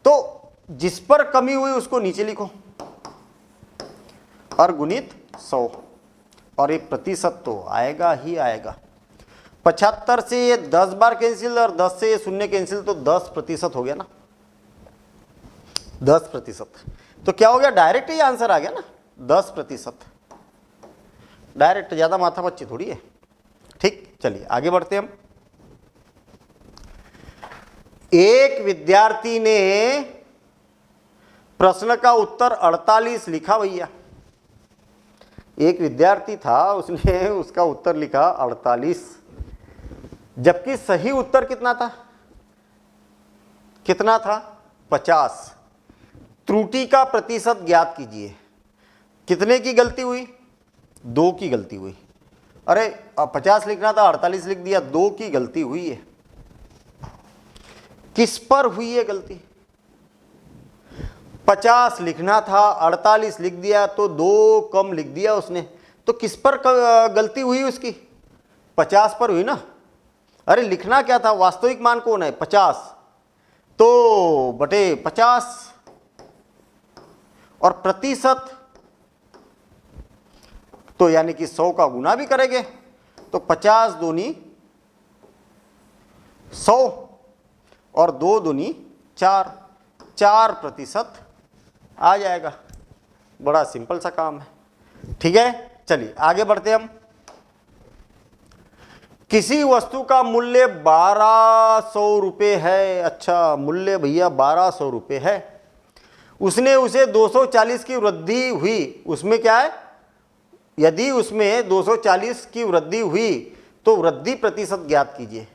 S1: तो जिस पर कमी हुई उसको नीचे लिखो और गुणित 100, और ये प्रतिशत तो आएगा ही आएगा। 75 से ये 10 बार कैंसिल और 10 से ये शून्य कैंसिल, तो 10% हो गया ना, 10%। तो क्या हो गया? डायरेक्ट ही आंसर आ गया ना, 10%। डायरेक्ट, ज्यादा माथा पच्ची थोड़ी है। ठीक, चलिए आगे बढ़ते हम। एक विद्यार्थी ने प्रश्न का उत्तर 48 लिखा भैया। एक विद्यार्थी था, उसने उसका उत्तर लिखा 48, जबकि सही उत्तर कितना था? कितना था? 50। त्रुटि का प्रतिशत ज्ञात कीजिए। कितने की गलती हुई? 2 की गलती हुई। अरे 50 लिखना था, 48 लिख दिया, 2 की गलती हुई है। किस पर हुई है गलती? 50 लिखना था, 48 लिख दिया, तो 2 कम लिख दिया उसने। तो किस पर गलती हुई उसकी? 50 पर हुई ना। अरे लिखना क्या था? वास्तविक मान कौन है? 50, तो बटे 50, और प्रतिशत तो यानी कि 100 का गुना भी करेंगे, तो 50 दूनी 100 और 2 दूनी 4, 4% आ जाएगा। बड़ा सिंपल सा काम है, ठीक है। चलिए आगे बढ़ते हम। किसी वस्तु का मूल्य 1200 रुपये है। अच्छा, मूल्य भैया 1200 रुपये है, उसने उसे 240 की वृद्धि हुई, उसमें क्या है? यदि उसमें 240 की वृद्धि हुई तो वृद्धि प्रतिशत ज्ञात कीजिए।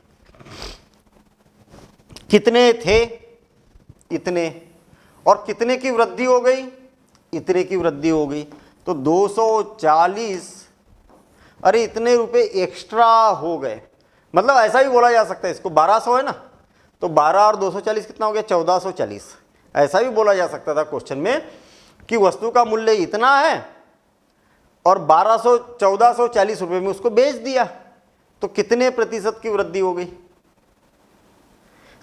S1: कितने थे? इतने, और कितने की वृद्धि हो गई? इतने की वृद्धि हो गई, तो 240, अरे इतने रुपए एक्स्ट्रा हो गए। मतलब ऐसा भी बोला जा सकता है, इसको 1200 है ना, तो 12 और 240 कितना हो गया? 1440। ऐसा भी बोला जा सकता था क्वेश्चन में कि वस्तु का मूल्य इतना है और 1440 रुपए में उसको बेच दिया, तो कितने प्रतिशत की वृद्धि हो गई?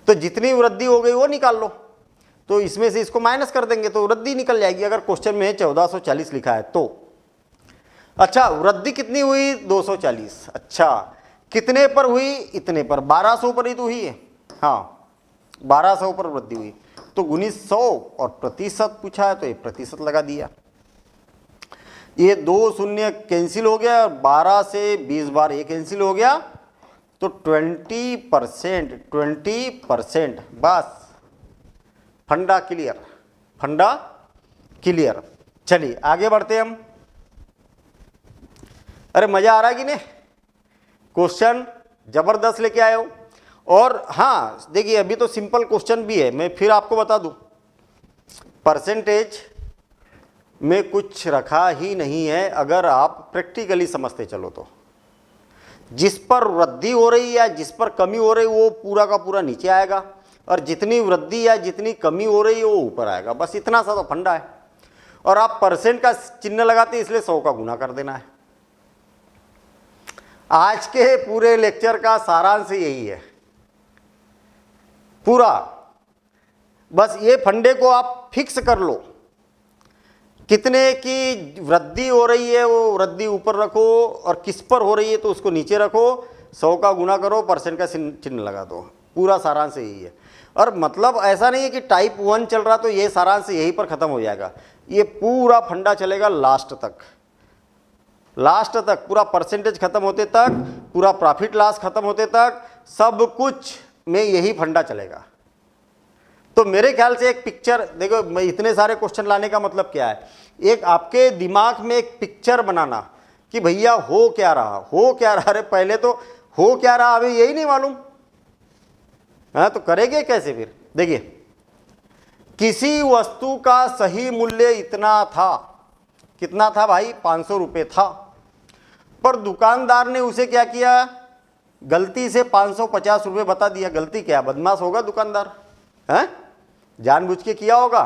S1: तो जितनी वृद्धि हो गई वो निकाल लो, तो इसमें से इसको माइनस कर देंगे तो वृद्धि निकल जाएगी, अगर क्वेश्चन में 1440 लिखा है तो। अच्छा, वृद्धि कितनी हुई? 240। अच्छा, कितने पर हुई? इतने पर, 1200 पर ही तो हुई है। हाँ, 1200 पर वृद्धि हुई, तो गुणित 100, और प्रतिशत पूछा है तो ये प्रतिशत लगा दिया। ये 2 शून्य कैंसिल हो गया, 12 से 20 बार ये कैंसिल हो गया, तो 20%, 20%। बस, फंडा क्लियर, फंडा क्लियर। चलिए आगे बढ़ते हम। अरे मजा आ रहा है कि नहीं? क्वेश्चन जबरदस्त लेके आए हो। और हाँ देखिए, अभी तो सिंपल क्वेश्चन भी है, मैं फिर आपको बता दूं, परसेंटेज में कुछ रखा ही नहीं है अगर आप प्रैक्टिकली समझते चलो तो। जिस पर वृद्धि हो रही या जिस पर कमी हो रही वो पूरा का पूरा नीचे आएगा, और जितनी वृद्धि या जितनी कमी हो रही है वो ऊपर आएगा। बस इतना सा तो फंडा है। और आप परसेंट का चिन्ह लगाते इसलिए 100 का गुना कर देना है। आज के पूरे लेक्चर का सारांश यही है पूरा। बस ये फंडे को आप फिक्स कर लो, कितने की वृद्धि हो रही है वो वृद्धि ऊपर रखो, और किस पर हो रही है तो उसको नीचे रखो, 100 का गुना करो, परसेंट का चिन्ह लगा दो। पूरा सारांश यही है। और मतलब ऐसा नहीं है कि टाइप 1 चल रहा तो ये सारांश यहीं पर खत्म हो जाएगा। ये पूरा फंडा चलेगा लास्ट तक, लास्ट तक पूरा परसेंटेज खत्म होते तक, पूरा प्रॉफिट लॉस खत्म होते तक, सब कुछ में यही फंडा चलेगा। तो मेरे ख्याल से एक पिक्चर देखो, मैं इतने सारे क्वेश्चन लाने का मतलब क्या है, एक आपके दिमाग में एक पिक्चर बनाना कि भैया हो क्या रहा, हो क्या रहा। अरे पहले तो हो क्या रहा अभी यही नहीं मालूम, हाँ तो करेंगे कैसे फिर? देखिए, किसी वस्तु का सही मूल्य इतना था, कितना था भाई? 500 रुपये था, पर दुकानदार ने उसे क्या किया, गलती से 550 रुपये बता दिया। गलती क्या, बदमाश होगा दुकानदार, हैं? जानबूझ के किया होगा,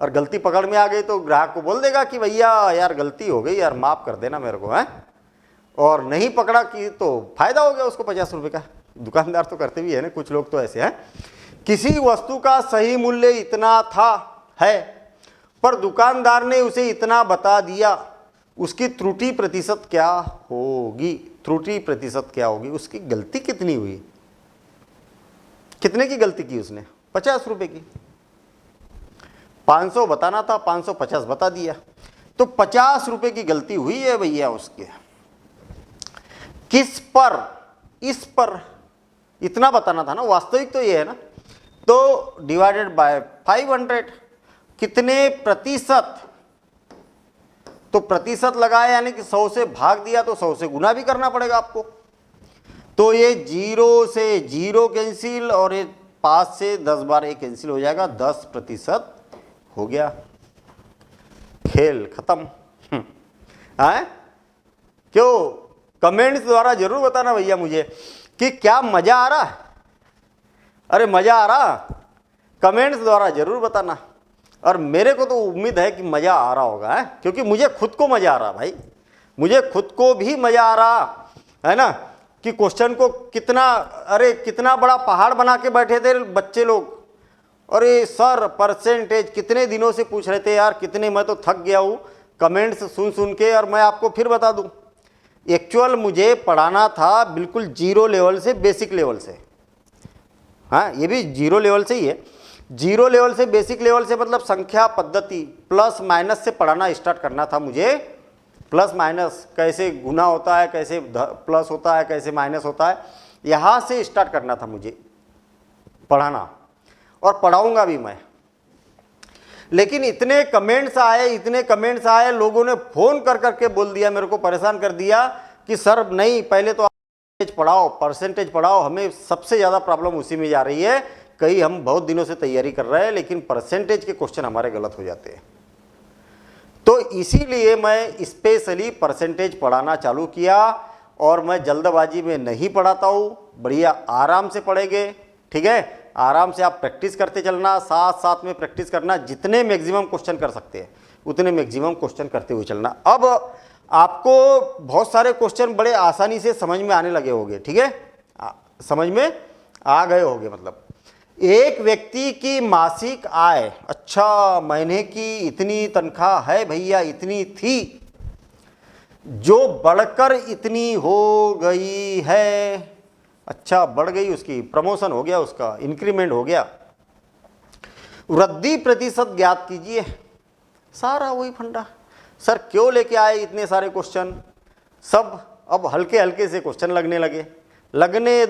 S1: और गलती पकड़ में आ गई तो ग्राहक को बोल देगा कि भैया यार गलती हो गई यार, माफ़ कर देना मेरे को, हैं? और नहीं पकड़ा कि तो फायदा हो गया उसको 50 रुपये का। दुकानदार तो करते भी है ना, कुछ लोग तो ऐसे हैं। किसी वस्तु का सही मूल्य इतना था है, पर दुकानदार ने उसे इतना बता दिया, उसकी त्रुटि प्रतिशत क्या होगी? त्रुटि प्रतिशत क्या होगी? उसकी गलती कितनी हुई? कितने की गलती की उसने? 50 रुपये की। 500 बताना था, 550 बता दिया, तो 50 रुपये की गलती हुई है भैया उसके। किस पर? इस पर इतना बताना था ना, वास्तविक तो ये है ना। तो डिवाइडेड बाय 500, कितने प्रतिशत? तो प्रतिशत लगाया यानी कि 100 से भाग दिया, तो 100 से गुना भी करना पड़ेगा आपको। तो ये 0 से 0 कैंसिल, और ये 5 से 10 बार ये कैंसिल हो जाएगा, 10% हो गया, खेल खत्म। है क्यों? कमेंट्स द्वारा जरूर बताना भैया मुझे कि क्या मजा आ रहा है। अरे मजा आ रहा, कमेंट्स द्वारा जरूर बताना। और मेरे को तो उम्मीद है कि मजा आ रहा होगा, है? क्योंकि मुझे खुद को मजा आ रहा भाई, मुझे खुद को भी मजा आ रहा है ना, कि क्वेश्चन को कितना, अरे कितना बड़ा पहाड़ बना के बैठे थे बच्चे लोग। अरे सर परसेंटेज कितने दिनों से पूछ रहे थे यार, कितने, मैं तो थक गया हूँ कमेंट्स सुन सुन के। और मैं आपको फिर बता दूं, एक्चुअल मुझे पढ़ाना था बिल्कुल 0 लेवल से, बेसिक लेवल से। हाँ ये भी 0 लेवल से ही है। 0 लेवल से बेसिक लेवल से मतलब संख्या पद्धति प्लस माइनस से पढ़ाना स्टार्ट करना था मुझे। प्लस माइनस कैसे गुना होता है, कैसे प्लस होता है, कैसे माइनस होता है, यहाँ से स्टार्ट करना था मुझे पढ़ाना, और पढ़ाऊंगा भी मैं। लेकिन इतने कमेंट्स आए, लोगों ने फ़ोन कर करके बोल दिया, मेरे को परेशान कर दिया कि सर नहीं, पहले तो परसेंटेज पढ़ाओ। हमें सबसे ज़्यादा प्रॉब्लम उसी में जा रही है, कहीं हम बहुत दिनों से तैयारी कर रहे हैं लेकिन परसेंटेज के क्वेश्चन हमारे गलत हो जाते हैं। तो इसीलिए मैं स्पेशली परसेंटेज पढ़ाना चालू किया, और मैं जल्दबाजी में नहीं पढ़ाता हूँ, बढ़िया आराम से पढ़ेंगे, ठीक है? आराम से आप प्रैक्टिस करते चलना, साथ साथ में प्रैक्टिस करना, जितने मैक्सिमम क्वेश्चन कर सकते हैं उतने मैक्सिमम क्वेश्चन करते हुए चलना। अब आपको बहुत सारे क्वेश्चन बड़े आसानी से समझ में आने लगे होंगे, ठीक है? समझ में आ गए होंगे। मतलब एक व्यक्ति की मासिक आय, अच्छा महीने की इतनी तनख्वाह है भैया, इतनी थी, जो बढ़कर इतनी हो गई है, अच्छा बढ़ गई, उसकी प्रमोशन हो गया, उसका इंक्रीमेंट हो गया। वृद्धि प्रतिशत ज्ञात कीजिए, सारा वही फंडा। सर क्यों लेके आए इतने सारे क्वेश्चन? सब अब हल्के हल्के से क्वेश्चन लगने लगे। लगने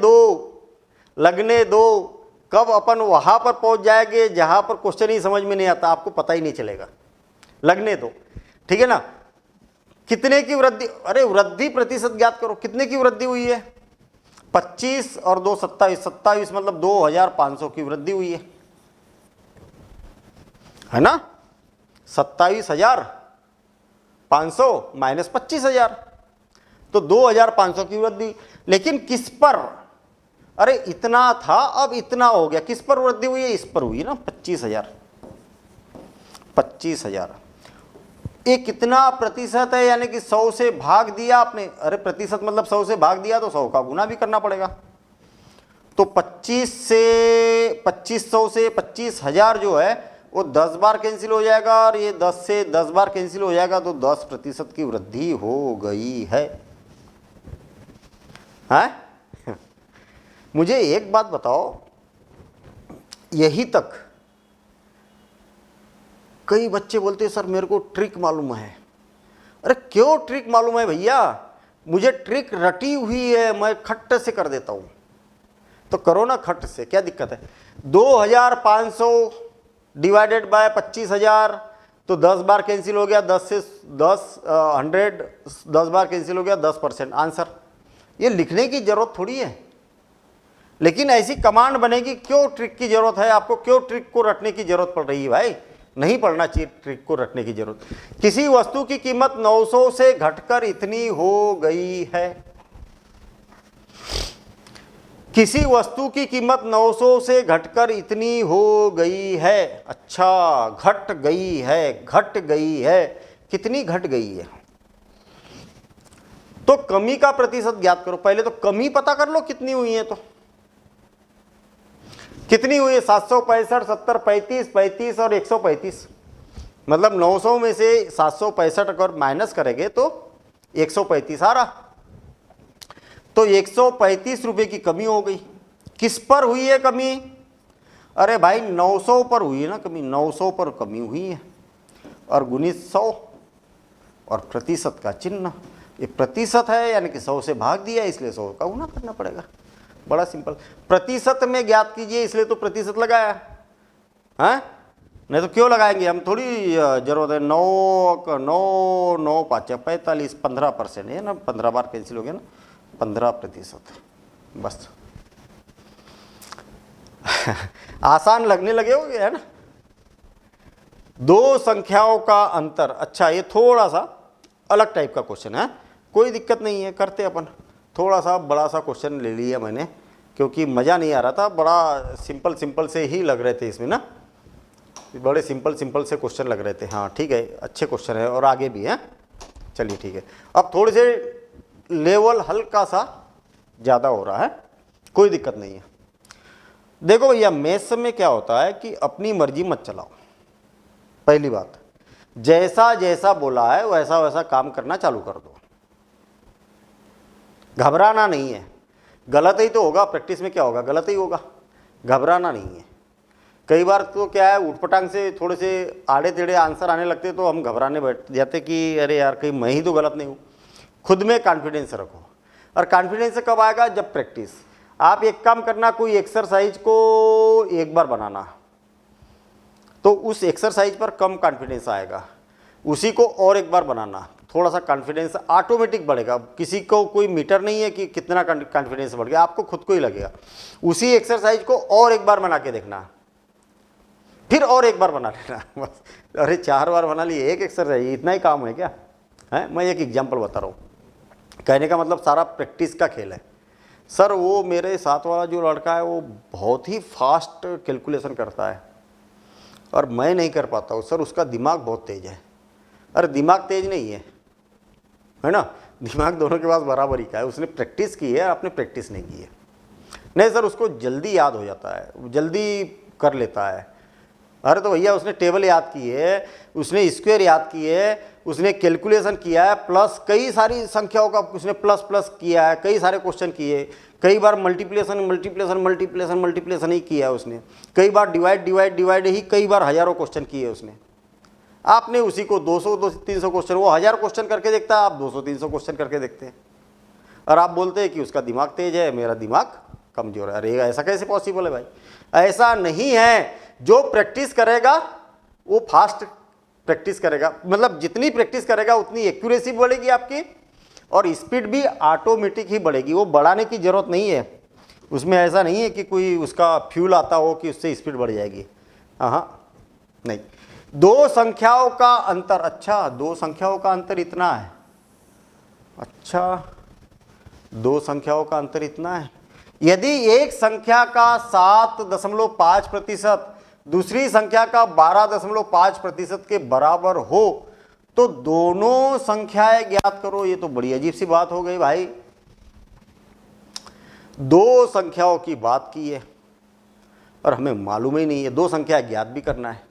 S1: दो, कब अपन वहाँ पर पहुँच जाएंगे जहाँ पर क्वेश्चन ही समझ में नहीं आता, आपको पता ही नहीं चलेगा। लगने दो, ठीक है ना? कितने की वृद्धि, अरे वृद्धि प्रतिशत ज्ञात करो, कितने की वृद्धि हुई है? 25 और 2 27, 27 मतलब 2500 की वृद्धि हुई है ना। 27,500 माइनस 25,000 तो 2,500 की वृद्धि। लेकिन किस पर? अरे इतना था अब इतना हो गया, किस पर वृद्धि हुई है? इस पर हुई ना, 25,000। 25,000 ये कितना प्रतिशत है? यानी कि 100 से भाग दिया आपने। अरे प्रतिशत मतलब 100 से भाग दिया तो 100 का गुना भी करना पड़ेगा। तो 2500 से 25,000 जो है वो 10 बार कैंसिल हो जाएगा और ये 10 से 10 बार कैंसिल हो जाएगा, तो 10% की वृद्धि हो गई है। हैं? मुझे एक बात बताओ, यही तक कई बच्चे बोलते हैं सर मेरे को ट्रिक मालूम है। अरे क्यों ट्रिक मालूम है भैया? मुझे ट्रिक रटी हुई है, मैं खट्ट से कर देता हूं। तो करो ना खट्ट से, क्या दिक्कत है? 2,500 डिवाइडेड बाय 25,000 तो 10 बार कैंसिल हो गया, 10 से 10 100 10 बार कैंसिल हो गया, 10% आंसर। ये लिखने की जरूरत थोड़ी है, लेकिन ऐसी कमांड बनेगी। क्यों ट्रिक की जरूरत है आपको? क्यों ट्रिक को रटने की जरूरत पड़ रही है भाई? नहीं पढ़ना चाहिए ट्रिक को रटने की जरूरत। किसी वस्तु की कीमत 900 से घटकर इतनी हो गई है। किसी वस्तु की कीमत 900 से घटकर इतनी हो गई है। अच्छा, घट गई है, घट गई है, कितनी घट गई है? तो कमी का प्रतिशत ज्ञात करो। पहले तो कमी पता कर लो कितनी हुई है। तो कितनी हुई है? 765, 70, 35, 35 और 135। मतलब 900 में से 765 अगर माइनस करेंगे तो 135 आ रहा। तो 135 रुपए की कमी हो गई। किस पर हुई है कमी? अरे भाई 900 पर हुई है ना कमी, 900 पर कमी हुई है और गुणित 100 और प्रतिशत का चिन्ह। ये प्रतिशत है यानी कि 100 से भाग दिया, इसलिए 100 का गुना करना पड़ेगा। बड़ा सिंपल। प्रतिशत में ज्ञात कीजिए, इसलिए तो प्रतिशत लगाया है, नहीं तो क्यों लगाएंगे हम? थोड़ी जरूरत है। 9 9 9 5 45 15% है ना, 15 बार कैंसिल हो गया ना, 15%। बस आसान लगने लगे हो है ना। दो संख्याओं का अंतर। अच्छा, ये थोड़ा सा अलग टाइप का क्वेश्चन है, कोई दिक्कत नहीं है, करते अपन। थोड़ा सा बड़ा सा क्वेश्चन ले लिया मैंने क्योंकि मज़ा नहीं आ रहा था। बड़ा सिंपल सिंपल से ही लग रहे थे इसमें ना, बड़े सिंपल सिंपल से क्वेश्चन लग रहे थे। हाँ ठीक है, अच्छे क्वेश्चन है और आगे भी हैं। चलिए ठीक है, अब थोड़े से लेवल हल्का सा ज़्यादा हो रहा है, कोई दिक्कत नहीं है। देखो भैया, मैथ्स में क्या होता है कि अपनी मर्जी मत चलाओ। पहली बात, जैसा जैसा बोला है वैसा वैसा काम करना चालू कर दो। घबराना नहीं है। गलत ही तो होगा, प्रैक्टिस में क्या होगा, गलत ही होगा। घबराना नहीं है। कई बार तो क्या है, उठपटांग से थोड़े से आड़े टेढ़े आंसर आने लगते तो हम घबराने बैठ जाते कि अरे यार कहीं मैं ही तो गलत नहीं हूँ। खुद में कॉन्फिडेंस रखो। और कॉन्फिडेंस कब आएगा? जब प्रैक्टिस। आप एक काम करना, कोई एक्सरसाइज को एक बार बनाना, तो उस एक्सरसाइज पर कम कॉन्फिडेंस आएगा। उसी को और एक बार बनाना, थोड़ा सा कॉन्फिडेंस ऑटोमेटिक बढ़ेगा। किसी को कोई मीटर नहीं है कि कितना कॉन्फिडेंस बढ़ गया, आपको खुद को ही लगेगा। उसी एक्सरसाइज को और एक बार बना के देखना, फिर और एक बार बना लेना। बस, अरे 4 बार बना लिए एक एक्सरसाइज, इतना ही काम है क्या? है, मैं एक एग्जांपल बता रहा हूँ। कहने का मतलब सारा प्रैक्टिस का खेल है। सर वो मेरे साथ वाला जो लड़का है वो बहुत ही फास्ट कैलकुलेशन करता है और मैं नहीं कर पाता हूँ। सर उसका दिमाग बहुत तेज है। अरे दिमाग तेज नहीं है ना, दिमाग दोनों के पास बराबरी का है। उसने प्रैक्टिस की है, आपने प्रैक्टिस नहीं की है। नहीं सर उसको जल्दी याद हो जाता है, जल्दी कर लेता है। अरे तो भैया उसने टेबल याद की है, उसने स्क्वायर याद की है, उसने कैलकुलेशन किया है, प्लस कई सारी संख्याओं का उसने प्लस प्लस किया है, कई सारे क्वेश्चन किए, कई बार मल्टीप्लिकेशन मल्टीप्लिकेशन मल्टीप्लिकेशन मल्टीप्लिकेशन ही किया है उसने, कई बार डिवाइड डिवाइड डिवाइड ही कई बार हज़ारों क्वेश्चन किए उसने। आपने उसी को 200-300 क्वेश्चन, वो 1000 क्वेश्चन करके देखता है, आप 200-300 क्वेश्चन करके देखते हैं और आप बोलते हैं कि उसका दिमाग तेज है, मेरा दिमाग कमज़ोर है। अरे ऐसा कैसे पॉसिबल है भाई? ऐसा नहीं है। जो प्रैक्टिस करेगा वो फास्ट प्रैक्टिस करेगा, मतलब जितनी प्रैक्टिस करेगा उतनी एक्यूरेसी बढ़ेगी आपकी और स्पीड भी ऑटोमेटिक ही बढ़ेगी। वो बढ़ाने की ज़रूरत नहीं है, उसमें ऐसा नहीं है कि कोई उसका फ्यूल आता हो कि उससे स्पीड बढ़ जाएगी। हाँ नहीं। दो संख्याओं का अंतर, अच्छा दो संख्याओं का अंतर इतना है, अच्छा दो संख्याओं का अंतर इतना है। यदि एक संख्या का 7.5% दूसरी संख्या का 12.5% के बराबर हो तो दोनों संख्याएं ज्ञात करो। ये तो बड़ी अजीब सी बात हो गई भाई, दो संख्याओं की बात की है और हमें मालूम ही नहीं है, दो संख्या ज्ञात भी करना है।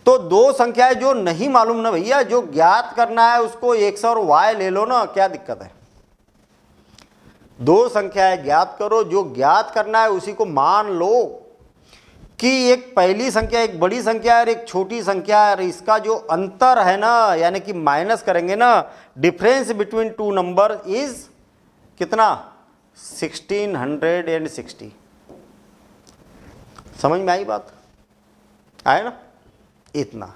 S1: तो दो संख्याएं जो नहीं मालूम ना भैया, जो ज्ञात करना है उसको x और y ले लो ना, क्या दिक्कत है। दो संख्याएं ज्ञात करो, जो ज्ञात करना है उसी को मान लो कि एक पहली संख्या एक बड़ी संख्या है और एक छोटी संख्या है, इसका जो अंतर है ना, यानी कि माइनस करेंगे ना, difference between two number is कितना 1660। समझ में आई बात, आए ना इतना।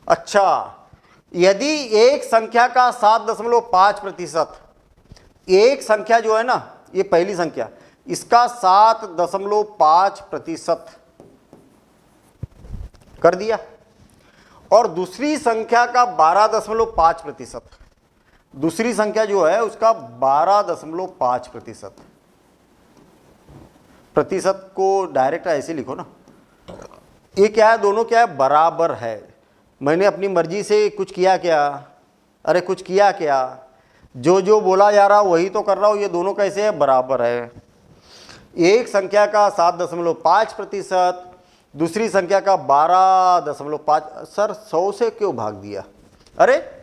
S1: अच्छा यदि एक संख्या का 7.5%, एक संख्या जो है ना ये पहली संख्या, इसका 7.5% कर दिया और दूसरी संख्या का 12.5%, दूसरी संख्या जो है उसका 12.5%। प्रतिशत को डायरेक्ट ऐसे लिखो ना, ये क्या है, दोनों क्या है, बराबर है। मैंने अपनी मर्जी से कुछ किया क्या, अरे कुछ किया क्या, जो जो बोला जा रहा वही तो कर रहा हूँ। ये दोनों कैसे है, बराबर है। एक संख्या का 7.5%, दूसरी संख्या का 12.5। सर 100 से क्यों भाग दिया, अरे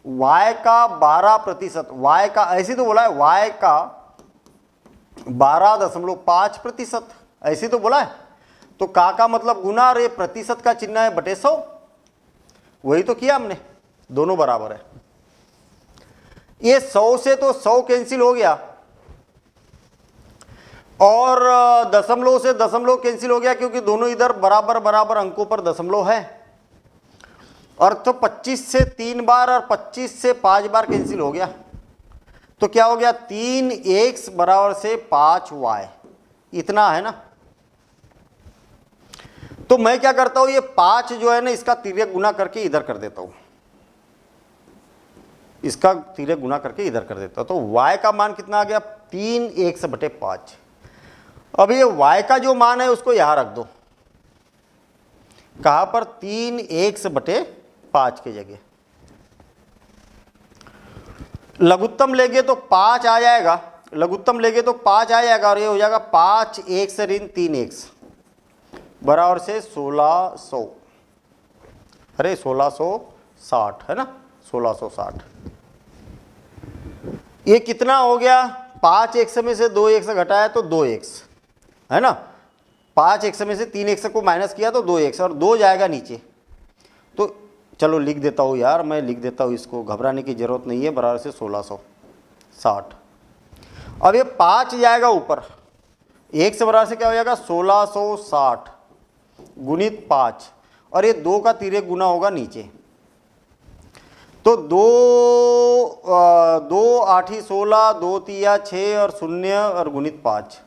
S1: y का 12%, y का ऐसे तो बोला है, y का 12.5%, ऐसे तो बोला है। तो का मतलब गुना और ये प्रतिशत का चिन्ह है बटे 100, वही तो किया हमने, दोनों बराबर है। ये 100 से तो 100 कैंसिल हो गया और दशमलव से दशमलव कैंसिल हो गया, क्योंकि दोनों इधर बराबर बराबर अंकों पर दशमलव है। और तो 25 से 3 बार और 25 से 5 बार कैंसिल हो गया, तो क्या हो गया 3x बराबर से 5y, इतना है ना। तो मैं क्या करता हूं, ये 5 जो है ना इसका तिर्यक गुना करके इधर कर देता हूं, इसका तिर्यक गुना करके इधर कर देता हूं। तो y का मान कितना आ गया, 3x बटे 5। अब ये y का जो मान है उसको यहां रख दो, कहां पर, 3x बटे 5 की जगह। लघुत्तम लेंगे तो 5 आ जाएगा, लघुत्तम लेंगे तो 5 आ जाएगा और ये हो जाएगा 5x ऋण 3x बराबर से 1600, अरे 1660 है ना, 1660। ये कितना हो गया, 5x में से 2x घटाया तो 2x है ना, 5x में से 3x को माइनस किया तो 2x और 2 जाएगा नीचे। तो चलो लिख देता हूँ यार, मैं लिख देता हूँ, इसको घबराने की जरूरत नहीं है, बराबर से 1660। अब ये 5 जाएगा ऊपर, 1 से बराबर से क्या हो जाएगा 1660 गुणित 5 और ये 2 का तिर्यक गुना होगा नीचे। तो 2 8 16, 2 3 6 और 0 और गुणित 5,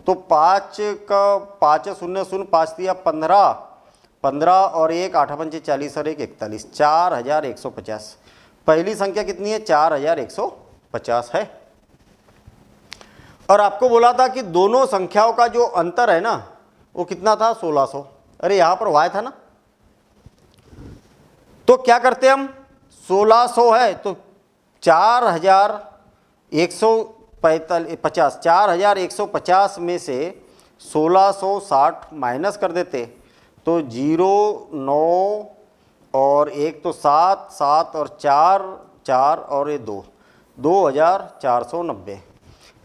S1: तो 5 का 5 0 0 5 3 15, 15 और 1 8 5 40 और 1 41, 4150। पहली संख्या कितनी है, 4150 है। और आपको बोला था कि दोनों संख्याओं का जो अंतर है ना वो कितना था, 1600। अरे यहाँ पर y था ना, तो क्या करते हम, 1600 है तो 4150 में से 1660 माइनस कर देते तो 0 9 और 1 तो 7 7 और 4 4 और ये 2 2490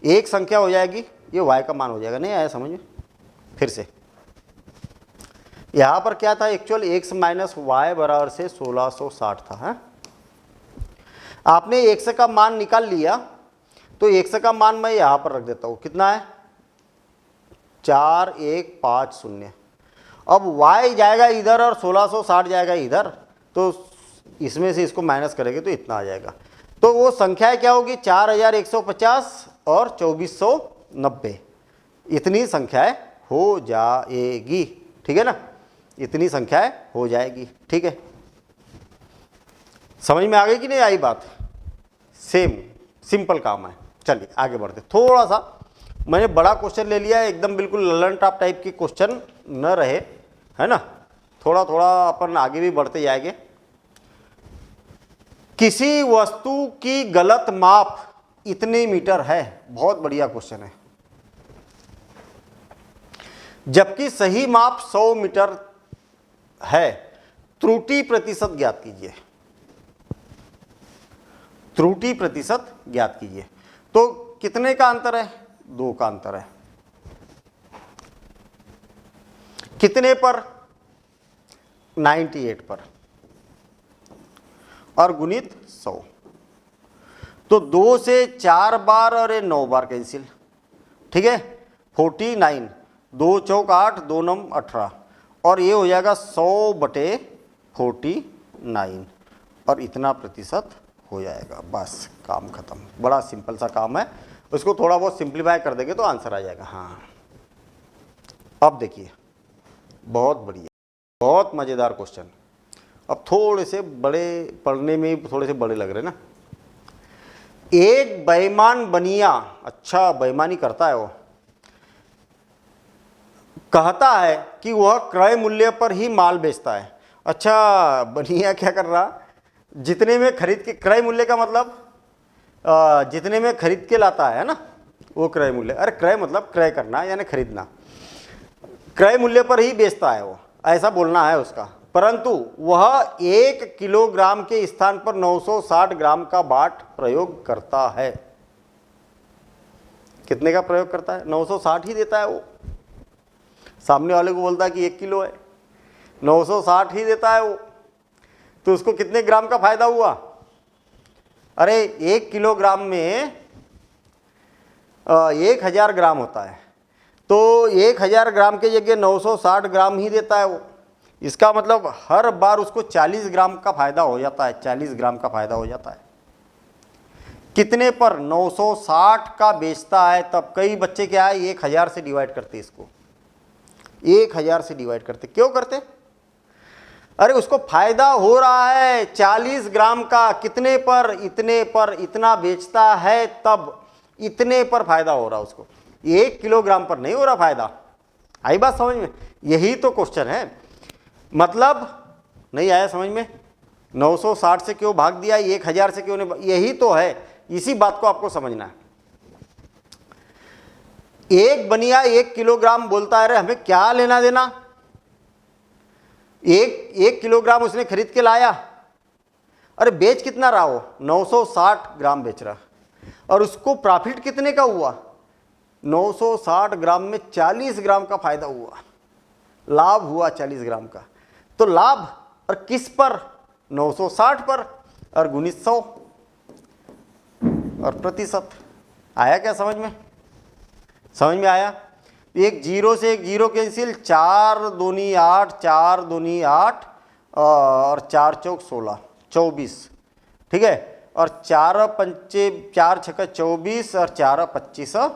S1: एक संख्या हो जाएगी, ये y का मान हो जाएगा। नहीं आया समझ में, फिर से यहाँ पर क्या था, एक्चुअल x माइनस वाई बराबर से 1660 था, है? आपने x का मान निकाल लिया तो x का मान मैं यहाँ पर रख देता हूँ, कितना है 4150। अब y जाएगा इधर और 1660 जाएगा इधर, तो इसमें से इसको माइनस करेंगे तो इतना आ जाएगा। तो वो संख्या क्या होगी, 4150 और 2490, इतनी संख्याएं हो जाएगी। ठीक है ना, इतनी संख्याएं हो जाएगी। ठीक है, समझ में आ गई कि नहीं आई बात? सेम सिंपल काम है। चलिए आगे बढ़ते। थोड़ा सा मैंने बड़ा क्वेश्चन ले लिया है, एकदम बिल्कुल ललन टॉप टाइप के क्वेश्चन न रहे, है ना, थोड़ा थोड़ा अपन आगे भी बढ़ते जाएंगे। किसी वस्तु की गलत माप इतने मीटर है, बहुत बढ़िया क्वेश्चन है, जबकि सही माप 100 मीटर है, त्रुटि प्रतिशत ज्ञात कीजिए। त्रुटि प्रतिशत ज्ञात कीजिए। तो कितने का अंतर है? 2 का अंतर है। कितने पर? 98 पर, और गुणित 100। तो 2 से 4 बार और 9 बार कैंसिल। ठीक है, 49, 2 चौक 8, 2 नम 18, और ये हो जाएगा 100/49, और इतना प्रतिशत हो जाएगा। बस काम खत्म। बड़ा सिंपल सा काम है, उसको थोड़ा बहुत सिंप्लीफाई कर देंगे तो आंसर आ जाएगा। हाँ, अब देखिए, बहुत बढ़िया, बहुत मज़ेदार क्वेश्चन। अब थोड़े से बड़े, पढ़ने में थोड़े से बड़े लग रहे ना। एक बेईमान बनिया, अच्छा बेईमानी करता है वो, कहता है कि वह क्रय मूल्य पर ही माल बेचता है। अच्छा, बनिया क्या कर रहा, जितने में खरीद के, क्रय मूल्य का मतलब जितने में खरीद के लाता है ना, वो क्रय मूल्य। अरे क्रय मतलब क्रय करना यानी खरीदना, क्रय मूल्य पर ही बेचता है वो, ऐसा बोलना है उसका। परंतु वह 1 किलोग्राम के स्थान पर 960 ग्राम का बाट प्रयोग करता है। कितने का प्रयोग करता है? 960 ही देता है वो। सामने वाले को बोलता है कि 1 किलो है, 960 ही देता है वो, तो उसको कितने ग्राम का फायदा हुआ? अरे 1 किलोग्राम में 1000 ग्राम होता है, तो 1000 ग्राम के जगह 960 ग्राम ही देता है वो। इसका मतलब हर बार उसको 40 ग्राम का फायदा हो जाता है, 40 ग्राम का फायदा हो जाता है। कितने पर? 960 का बेचता है। तब कई बच्चे क्या है, 1000 से डिवाइड करते, इसको 1000 से डिवाइड करते। क्यों करते? अरे उसको फायदा हो रहा है 40 ग्राम का। कितने पर? इतने पर, इतना बेचता है तब इतने पर फायदा हो रहा उसको, 1 किलोग्राम पर नहीं हो रहा फायदा। आई बात समझ में? यही तो क्वेश्चन है। मतलब नहीं आया समझ में? 960 से क्यों भाग दिया, 1000 से क्यों नहीं, यही तो है। इसी बात को आपको समझना है। एक बनिया 1 किलोग्राम बोलता है, अरे हमें क्या लेना देना, एक किलोग्राम उसने खरीद के लाया। अरे बेच कितना रहा वो? 960 ग्राम बेच रहा, और उसको प्रॉफिट कितने का हुआ? 960 ग्राम में 40 ग्राम का फायदा हुआ, लाभ हुआ 40 ग्राम का। तो लाभ और किस पर? 960 पर, और गुणित 100 और प्रतिशत। आया क्या समझ में? समझ में आया? एक जीरो से एक जीरो कैंसिल, 4 दूनी 8, 4 दूनी 8, और 4 चौक 16, 24। ठीक है, और 4 पंचे 4 छक्का 24, और 4 25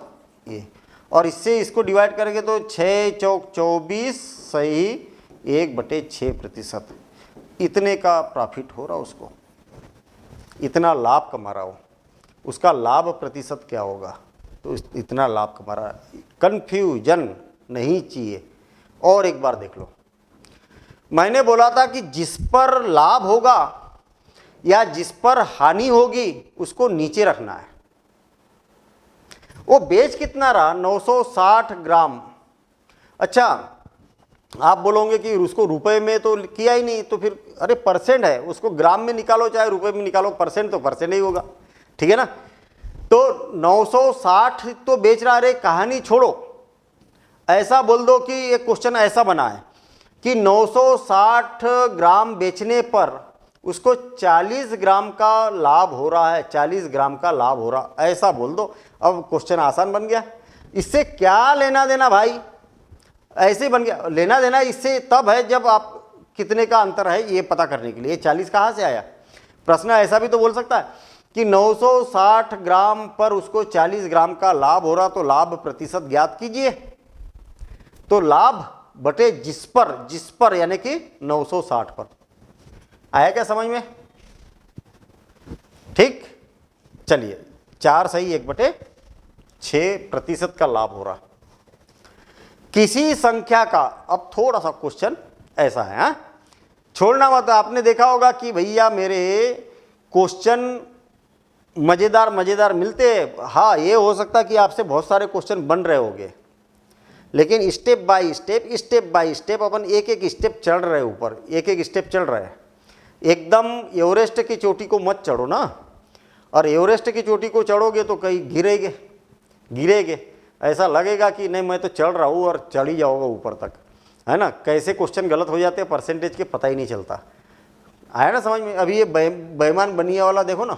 S1: ये, और इससे इसको डिवाइड करेंगे तो 6 चौक 24 सही 1/6%। इतने का प्रॉफिट हो रहा उसको, इतना लाभ कमा रहा हो। उसका लाभ प्रतिशत क्या होगा? तो इतना लाभ कमा रहा है। कन्फ्यूजन नहीं चाहिए। और एक बार देख लो, मैंने बोला था कि जिस पर लाभ होगा या जिस पर हानि होगी उसको नीचे रखना है। वो बेच कितना रहा? 960 ग्राम। अच्छा, आप बोलोगे कि उसको रुपए में तो किया ही नहीं, तो फिर अरे परसेंट है, उसको ग्राम में निकालो चाहे रुपए में निकालो, परसेंट तो परसेंट ही होगा। ठीक है ना? तो 960 तो बेच रहा। अरे कहानी छोड़ो, ऐसा बोल दो कि एक क्वेश्चन ऐसा बना है कि 960 ग्राम बेचने पर उसको 40 ग्राम का लाभ हो रहा है, 40 ग्राम का लाभ हो रहा, ऐसा बोल दो। अब क्वेश्चन आसान बन गया। इससे क्या लेना देना भाई? ऐसे बन गया। लेना देना इससे तब है जब आप कितने का अंतर है ये पता करने के लिए। 40 कहाँ से आया? प्रश्न ऐसा भी तो बोल सकता है कि 960 ग्राम पर उसको 40 ग्राम का लाभ हो रहा, तो लाभ प्रतिशत ज्ञात कीजिए। तो लाभ बटे जिस पर यानी कि 960 पर। आया क्या समझ में? ठीक, चलिए 4 सही 1/6% का लाभ हो रहा। किसी संख्या का, अब थोड़ा सा क्वेश्चन ऐसा है, हाँ? छोड़ना मत। आपने देखा होगा कि भैया मेरे क्वेश्चन मजेदार मिलते हैं। हाँ, ये हो सकता है कि आपसे बहुत सारे क्वेश्चन बन रहे होंगे, लेकिन स्टेप बाय स्टेप अपन एक स्टेप चढ़ रहे, ऊपर एक स्टेप चढ़ रहे हैं। एकदम एवरेस्ट की चोटी को मत चढ़ो ना, और एवरेस्ट की चोटी को चढ़ोगे तो कहीं गिरेगे। ऐसा लगेगा कि नहीं मैं तो चढ़ रहा हूँ, और चढ़ ही जाओगे ऊपर तक, है ना। कैसे क्वेश्चन गलत हो जाते हैं परसेंटेज के पता ही नहीं चलता। आया ना समझ में? अभी ये बेईमान बनिया वाला देखो ना,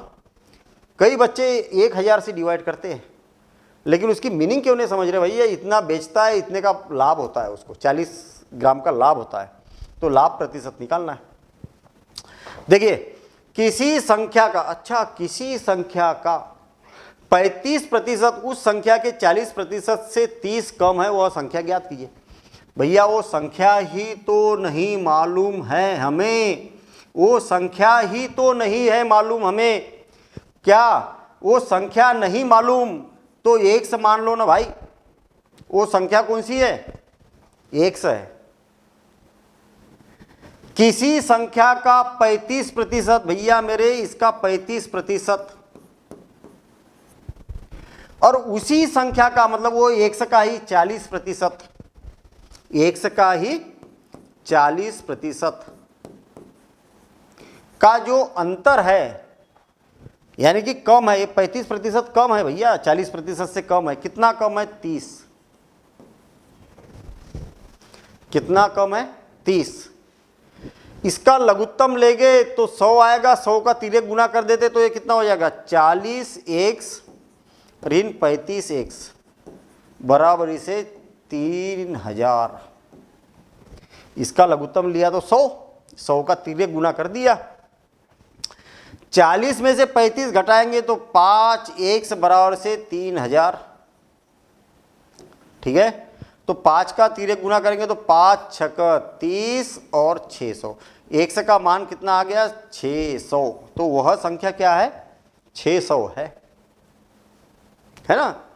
S1: कई बच्चे 1000 से डिवाइड करते हैं, लेकिन उसकी मीनिंग क्यों नहीं समझ रहे? भैया इतना बेचता है, इतने का लाभ होता है, उसको 40 ग्राम का लाभ होता है, तो लाभ प्रतिशत निकालना है। देखिए किसी संख्या का, अच्छा किसी संख्या का 35% उस संख्या के 40% से 30 कम है, वह संख्या ज्ञात कीजिए। भैया वो संख्या ही तो नहीं मालूम है हमें, वो संख्या ही तो नहीं है मालूम हमें। क्या वो संख्या नहीं मालूम? तो 1 से मान लो ना भाई। वो संख्या कौन सी है? 1 से है। किसी संख्या का 35%, भैया मेरे इसका 35%, और उसी संख्या का मतलब वो 1 का ही 40%, 1 का ही 40% का जो अंतर है, यानी कि कम है, ये 35% कम है भैया, 40% से कम है। कितना कम है? 30। कितना कम है? 30। इसका लघुत्तम लेंगे तो 100 आएगा, 100 का 3 गुना कर देते तो ये कितना हो जाएगा? 40x ऋण 35x बराबरी से 3000। इसका लघुत्तम लिया तो 100 का 3 गुना कर दिया। 40 में से 35 घटाएंगे तो 5x बराबर से 3000। ठीक है, तो 5 का 3 गुना करेंगे तो 5 छक्का 30 और 600। 1 का मान कितना आ गया? 600। तो वह संख्या क्या है? 600 है ना।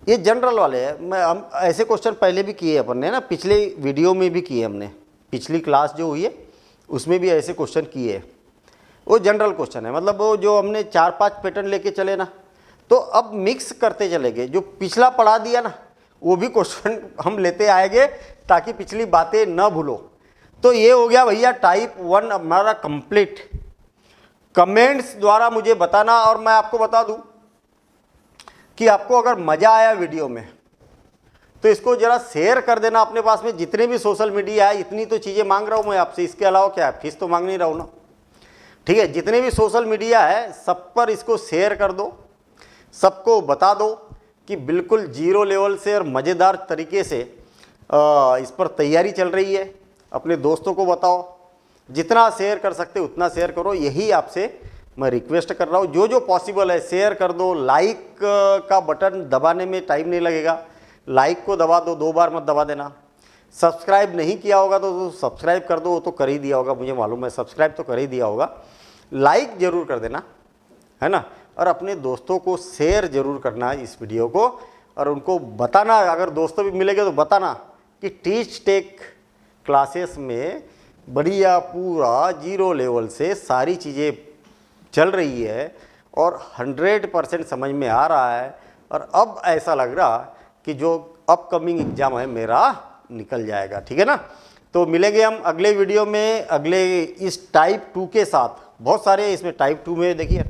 S1: ये जनरल वाले हैं। हम ऐसे क्वेश्चन पहले भी किए अपन ने ना, पिछले वीडियो में भी किए हमने, पिछली क्लास जो हुई है उसमें भी ऐसे क्वेश्चन किए। वो जनरल क्वेश्चन है, मतलब वो जो हमने 4-5 पैटर्न लेके चले ना, तो अब मिक्स करते चलेंगे। जो पिछला पढ़ा दिया ना वो भी क्वेश्चन हम लेते आएंगे ताकि पिछली बातें न भूलो। तो ये हो गया भैया टाइप 1 हमारा कंप्लीट। कमेंट्स द्वारा मुझे बताना, और मैं आपको बता दूं कि आपको अगर मज़ा आया वीडियो में तो इसको ज़रा शेयर कर देना अपने पास में। जितने भी सोशल मीडिया है, इतनी तो चीज़ें मांग रहा हूँ मैं आपसे, इसके अलावा क्या है, फीस तो मांग नहीं रहा हूँ ना। ठीक है, जितने भी सोशल मीडिया है सब पर इसको शेयर कर दो, सबको बता दो कि बिल्कुल जीरो लेवल से और मज़ेदार तरीके से इस पर तैयारी चल रही है। अपने दोस्तों को बताओ, जितना शेयर कर सकते उतना शेयर करो, यही आपसे मैं रिक्वेस्ट कर रहा हूँ। जो जो पॉसिबल है शेयर कर दो। लाइक का बटन दबाने में टाइम नहीं लगेगा, लाइक को दबा दो, 2 बार मत दबा देना। सब्सक्राइब नहीं किया होगा तो सब्सक्राइब कर दो, वो तो कर ही दिया होगा, मुझे मालूम है, सब्सक्राइब तो कर ही दिया होगा। लाइक ज़रूर कर देना, है ना। और अपने दोस्तों को शेयर ज़रूर करना इस वीडियो को, और उनको बताना, अगर दोस्तों भी मिलेंगे तो बताना कि टीच टेक क्लासेस में बढ़िया पूरा जीरो लेवल से सारी चीज़ें चल रही है और 100% समझ में आ रहा है। और अब ऐसा लग रहा कि जो अपकमिंग एग्ज़ाम है मेरा निकल जाएगा। ठीक है ना। तो मिलेंगे हम अगले वीडियो में, अगले इस टाइप 2 के साथ। बहुत सारे इसमें टाइप 2 में देखिए,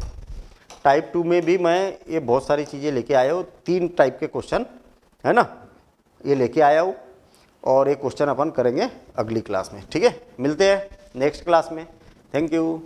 S1: टाइप 2 में भी मैं ये बहुत सारी चीज़ें लेके आया हूँ। 3 टाइप के क्वेश्चन है ना, ये लेके आया हूँ, और एक क्वेश्चन अपन करेंगे अगली क्लास में। ठीक है, मिलते हैं नेक्स्ट क्लास में। Thank you.